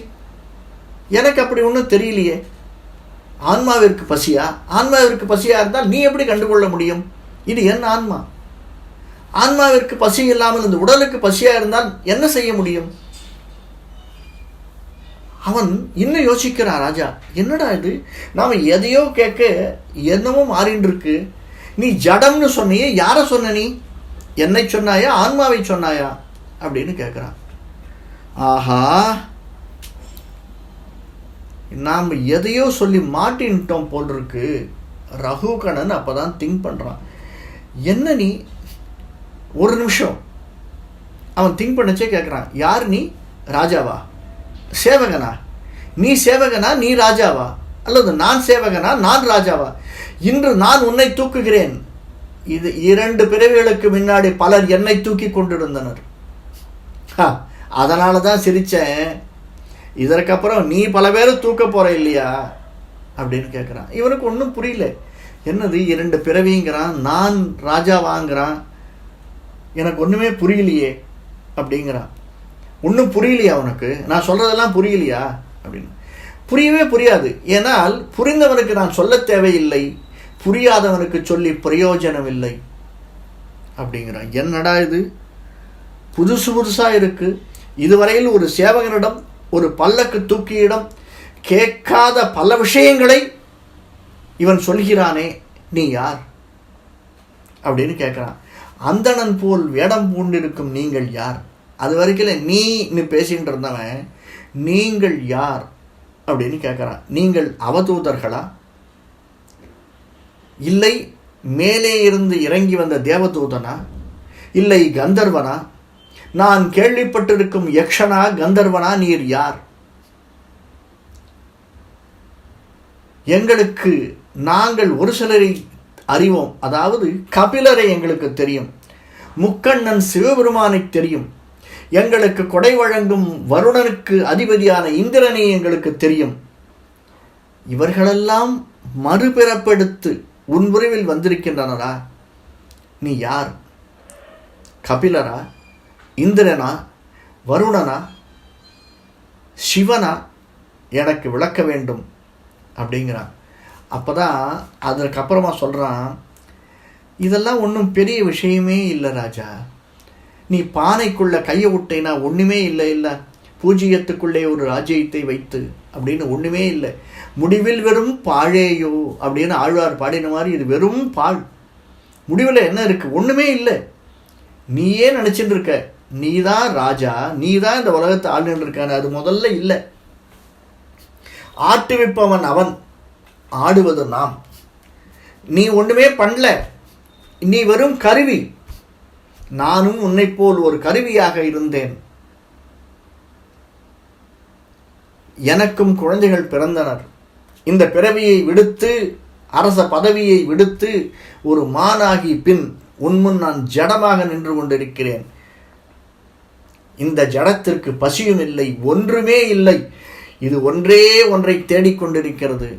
எனக்கு அப்படி ஒன்றும் தெரியலையே. ஆன்மாவிற்கு பசியா, ஆன்மாவிற்கு பசியா இருந்தால் நீ எப்படி கண்டுகொள்ள முடியும், இது என் ஆன்மா. ஆன்மாவிற்கு பசி இல்லாமல் இந்த உடலுக்கு பசியா இருந்தால் என்ன செய்ய முடியும்? அவன் இன்னும் யோசிக்கிறான். ராஜா, என்னடா இது, நாம எதையோ கேட்க என்னமோ மாறின்னு இருக்கு. நீ ஜடம்னு சொன்னியே, யாரை சொன்ன நீ, என்னை சொன்னாயா ஆன்மாவை சொன்னாயா அப்படின்னு கேட்குறான். ஆஹா, நாம் எதையோ சொல்லி மாட்டின்ட்டோம் போல் இருக்கு. ரகுகணன் அப்போதான் திங்க் பண்ணுறான். என்ன நீ, ஒரு நிமிஷம் அவன் திங்க் பண்ணச்சே கேட்குறான், யார் நீ, ராஜாவா சேவகனா, நீ சேவகனா நீ ராஜாவா, அல்லது நான் சேவகனா நான் ராஜாவா, இன்று நான் உன்னை தூக்குகிறேன். இது 2 பிறவிகளுக்கு முன்னாடி பலர் என்னை தூக்கி கொண்டிருந்தனர், அதனால தான் சிரித்தேன். இதற்கப்புறம் நீ பல பேரை தூக்க போகிற இல்லையா அப்படின்னு கேட்குறான். இவனுக்கு ஒன்றும் புரியல. என்னது 2 பிறவிங்கிறான், நான் ராஜாவாங்கிறான், எனக்கு ஒன்றுமே புரியலையே அப்படிங்கிறான். ஒன்றும் புரியலையா உனக்கு? நான் சொல்கிறதெல்லாம் புரியலையா அப்படின்னு. புரியவே புரியாது. ஏனால் புரிந்தவனுக்கு நான் சொல்ல தேவையில்லை, புரியாதவனுக்கு சொல்லி பிரயோஜனம் இல்லை அப்படிங்கிறான். என்னடா இது புதுசு புதுசாக இருக்குது. இதுவரையில் ஒரு சேவகனிடம், ஒரு பல்லக்கு தூக்கியிடம் கேட்காத பல விஷயங்களை இவன் சொல்கிறானே, நீ யார் அப்படின்னு கேட்குறான். அந்தணன் போல் வேடம் பூண்டிருக்கும் நீங்கள் யார்? அது வரைக்கும் நீ பேசிகிட்டு இருந்தவன் நீங்கள் யார் அப்படின்னு கேட்குறான். நீங்கள் அவதூதர்களா, இல்லை மேலே இருந்து இறங்கி வந்த தேவதூதனா, இல்லை கந்தர்வனா, நான் கேள்விப்பட்டிருக்கும் யக்ஷனா கந்தர்வனா, நீர் யார்? எங்களுக்கு நாங்கள் ஒரு சிலரை அறிவோம், அதாவது கபிலரை எங்களுக்கு தெரியும், முக்கண்ணன் சிவபெருமானை தெரியும், எங்களுக்கு கொடை வழங்கும் வருணனுக்கு அதிபதியான இந்திரனை எங்களுக்கு தெரியும். இவர்களெல்லாம் மறுபிறப்பெடுத்து உன் உருவில் வந்திருக்கின்றனரா? நீ யார்? கபிலரா, இந்திரனா, வருணனா, சிவனா? எனக்கு விளக்க வேண்டும் அப்படிங்கிறான். அப்போ தான் அதற்கப்புறமா சொல்கிறான், இதெல்லாம் ஒன்றும் பெரிய விஷயமே இல்லை ராஜா. நீ பானைக்குள்ளே கையை விட்டேனா ஒன்றுமே இல்லை, பூஜ்ஜியத்துக்குள்ளே ஒரு ராஜ்யத்தை வைத்து அப்படின்னு ஒன்றுமே இல்லை. முடிவில் வெறும் பாழேயோ அப்படின்னு ஆழ்வார் பாடின மாதிரி இது வெறும் பாழ். முடிவில் என்ன இருக்குது? ஒன்றுமே இல்லை. நீயே நினச்சிட்டு இருக்க நீ தான் ராஜா, நீ தான் இந்த உலகத்தை ஆளுன்னு இருக்கான. அது முதல்ல இல்லை. ஆட்டுவிப்பவன் அவன், ஆடுவது நாம். நீ ஒன்றுமே பண்ணல, நீ வெறும் கருவி. நானும் உன்னை போல் ஒரு கருவியாக இருந்தேன். எனக்கும் குழந்தைகள் பிறந்தனர். இந்த பிறவியை விடுத்து, அரச பதவியை விடுத்து ஒரு மானாகி பின் உன்முன் நான் ஜடமாக நின்று கொண்டிருக்கிறேன். இந்த ஜடத்திற்கு பசியும் இல்லை, ஒன்றுமே இல்லை. இது ஒன்றே ஒன்றை தேடிக்கொண்டிருக்கிறது,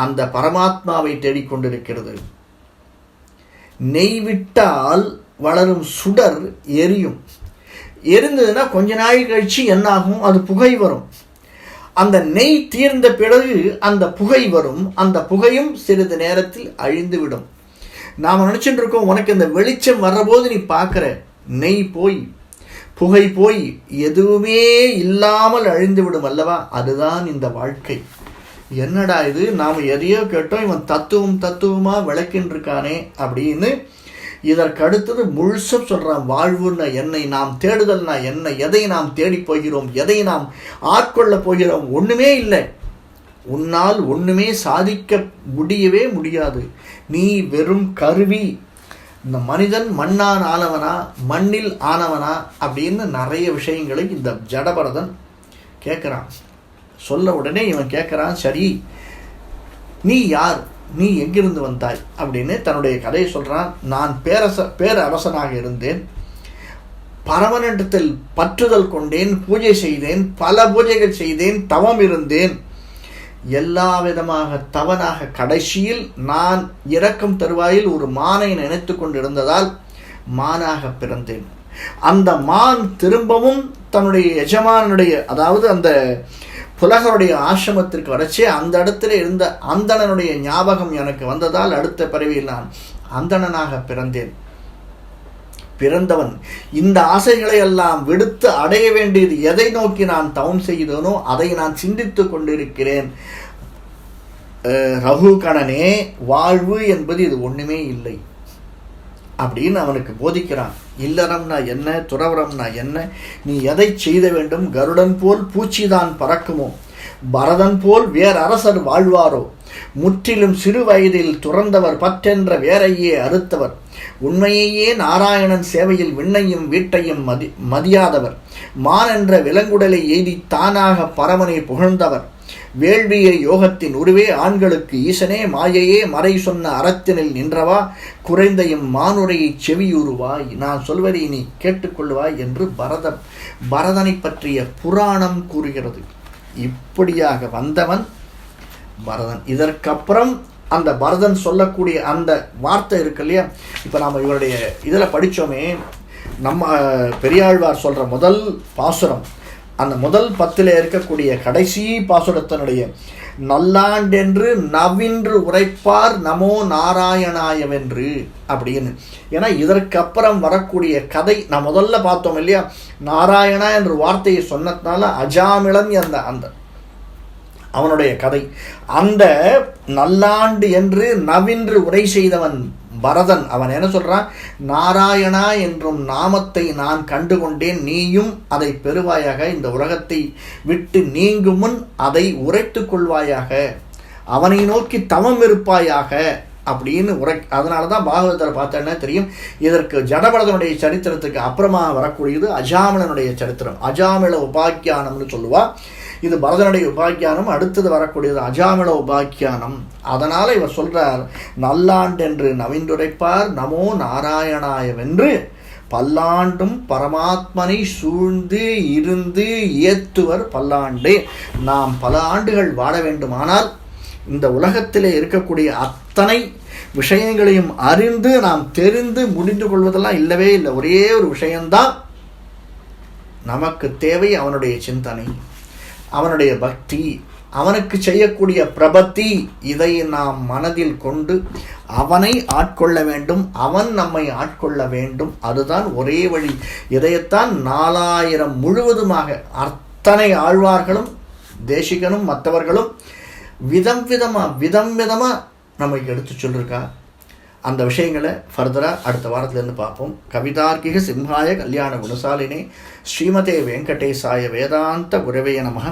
அந்த பரமாத்மாவை தேடிக்கொண்டிருக்கிறது. நெய் விட்டால் வளரும் சுடர் எரியும். எரிந்ததுன்னா கொஞ்ச நாள் கழிச்சு என்னாகும்? அது புகை வரும். அந்த நெய் தீர்ந்த பிறகு அந்த புகை வரும். அந்த புகையும் சிறிது நேரத்தில் அழிந்துவிடும். நாம் நினச்சிட்டு இருக்கோம், உனக்கு இந்த வெளிச்சம் வர்றபோது நீ பார்க்குற நெய் போய் புகை போய் எதுவுமே இல்லாமல் அழிந்துவிடும் அல்லவா? அதுதான் இந்த வாழ்க்கை. என்னடா இது, நாம் எதையோ கேட்டோம், இவன் தத்துவமாக விளக்கின்றிருக்கானே அப்படின்னு. இதற்கு அடுத்தது முழுசும் சொல்கிறான். வாழ்வுன்னா என்னை, நாம் தேடுதல்னா என்ன, எதை நாம் தேடி போகிறோம், எதை நாம் ஆட்கொள்ள போகிறோம்? ஒன்றுமே இல்லை. உன்னால் ஒன்றுமே சாதிக்க முடியவே முடியாது. நீ வெறும் கருவி. இந்த மனிதன் மண்ணால் ஆனவனா, மண்ணில் ஆனவனா அப்படின்னு நிறைய விஷயங்களை இந்த ஜடபரதன் கேட்குறான். சொல்ல உடனே இவன் கேட்குறான், சரி நீ யார், நீ எங்கிருந்து வந்தாய் அப்படின்னு தன்னுடைய கதையை சொல்கிறான். நான் பேரரசனாக இருந்தேன், பரமனிடத்தில் பற்றுதல் கொண்டேன், பூஜை செய்தேன், பல பூஜைகள் செய்தேன், தவம் இருந்தேன், எல்லா விதமாக தவனாக கடைசியில் நான் இறக்கும் தருவாயில் ஒரு மானை நினைத்து கொண்டிருந்ததால் மானாக பிறந்தேன். அந்த மான் திரும்பவும் தன்னுடைய எஜமானுடைய, அதாவது அந்த புலகருடைய ஆசிரமத்திற்கு வரைச்சே அந்த இடத்துல இருந்த அந்தணனுடைய ஞாபகம் எனக்கு வந்ததால் அடுத்த பிறவியில் நான் அந்தணனாக பிறந்தேன். பிறந்தவன் இந்த ஆசைகளை எல்லாம் விடுத்து அடைய வேண்டியது எதை நோக்கி நான் தவம் செய்தனோ அதை நான் சிந்தித்து கொண்டிருக்கிறேன். ரகுகணனே, வாழ்வு என்பது இது ஒன்றுமே இல்லை அப்படின்னு அவனுக்கு போதிக்கிறான். இல்லறம்னா என்ன, துறவரம்னா என்ன, நீ எதை செய்த வேண்டும்? கருடன் போல் பூச்சிதான் பறக்குமோ, பரதன் போல் வேற அரசர் வாழ்வாரோ, முற்றிலும் சிறு வயதில் துறந்தவர் பற்றென்ற வேரையே அறுத்தவர், உண்மையையே நாராயணன் சேவையில் விண்ணையும் வீட்டையும் மதியாதவர், மான் என்ற விலங்குடலை எய்தி தானாக பரமனை புகழ்ந்தவர், வேள்வியை யோகத்தின் உருவே ஆண்களுக்கு ஈசனே, மாயையே மறை சொன்ன அறத்தினில் நின்றவா, குறைந்தையும் மானுரையை செவியுறுவாய், நான் சொல்வதை நீ கேட்டுக்கொள்வாய் என்று பரதனை பற்றிய புராணம் கூறுகிறது. இப்படியாக வந்தவன் பரதன். இதற்கப்புறம் அந்த பரதன் சொல்லக்கூடிய அந்த வார்த்தை இருக்கு இல்லையா, இப்போ நாம் இவருடைய இதில் படித்தோமே, நம்ம பெரியாழ்வார் சொல்கிற முதல் பாசுரம், அந்த முதல் 10 இருக்கக்கூடிய கடைசி பாசுரத்தினுடைய நல்லாண்டென்று நவின்று உரைப்பார் நமோ நாராயணாயவென்று அப்படின்னு. ஏன்னா இதற்கு அப்புறம் வரக்கூடிய கதை நான் முதல்ல பார்த்தோம் இல்லையா, நாராயணா என்ற வார்த்தையை சொன்னதுனால அஜாமிளன் அந்த அவனுடைய கதை. அந்த நல்லாண்டு என்று நவின்று உரை செய்தவன் பரதன். அவன் என்ன சொல்றான், நாராயணா என்றும் நாமத்தை நான் கண்டுகொண்டேன், நீயும் அதை பெறுவாயாக, இந்த உலகத்தை விட்டு நீங்கும் முன் அதை உரைத்து கொள்வாயாக, அவனை நோக்கி தவம் இருப்பாயாக அப்படின்னு அதனால தான் பாகவதர் பார்த்தேன்னா தெரியும். இதற்கு ஜடபரதனுடைய சரித்திரத்துக்கு அப்புறமா வரக்கூடியது அஜாமிளனுடைய சரித்திரம். அஜாமிள உபாக்கியானம்னு சொல்லுவா. இது பரதனுடைய உபாக்கியானம். அடுத்தது வரக்கூடியது அஜாமிள உபாக்கியானம். அதனால் இவர் சொல்றார், நல்லாண்டென்று நவின்றுரைப்பார் நமோ நாராயணாயவென்று பல்லாண்டும் பரமாத்மனை சூழ்ந்து இருந்து ஏத்துவர் பல்லாண்டே. நாம் பல ஆண்டுகள் வாழ வேண்டுமானால் இந்த உலகத்திலே இருக்கக்கூடிய அத்தனை விஷயங்களையும் அறிந்து நாம் தெரிந்து முடிந்து கொள்வதெல்லாம் இல்லவே இல்லை. ஒரே ஒரு விஷயம்தான் நமக்கு தேவை, அவனுடைய சிந்தனை, அவனுடைய பக்தி, அவனுக்கு செய்யக்கூடிய பிரபத்தி. இதை நாம் மனதில் கொண்டு அவனை ஆட்கொள்ள வேண்டும், அவன் நம்மை ஆட்கொள்ள வேண்டும். அதுதான் ஒரே வழி. இதைத்தான் 4000 முழுவதுமாக அத்தனை ஆழ்வார்களும் தேசிகனும் மற்றவர்களும் விதம் விதமாக நமக்கு எடுத்து சொல்லியிருக்கா. அந்த விஷயங்களை ஃபர்தராக அடுத்த வாரத்திலேருந்து பார்ப்போம். கவிதார்க்கிக சிம்ஹாய கல்யாண குணசாலினே ஸ்ரீமதே வெங்கடேசாய வேதாந்த குரவே நமஹ.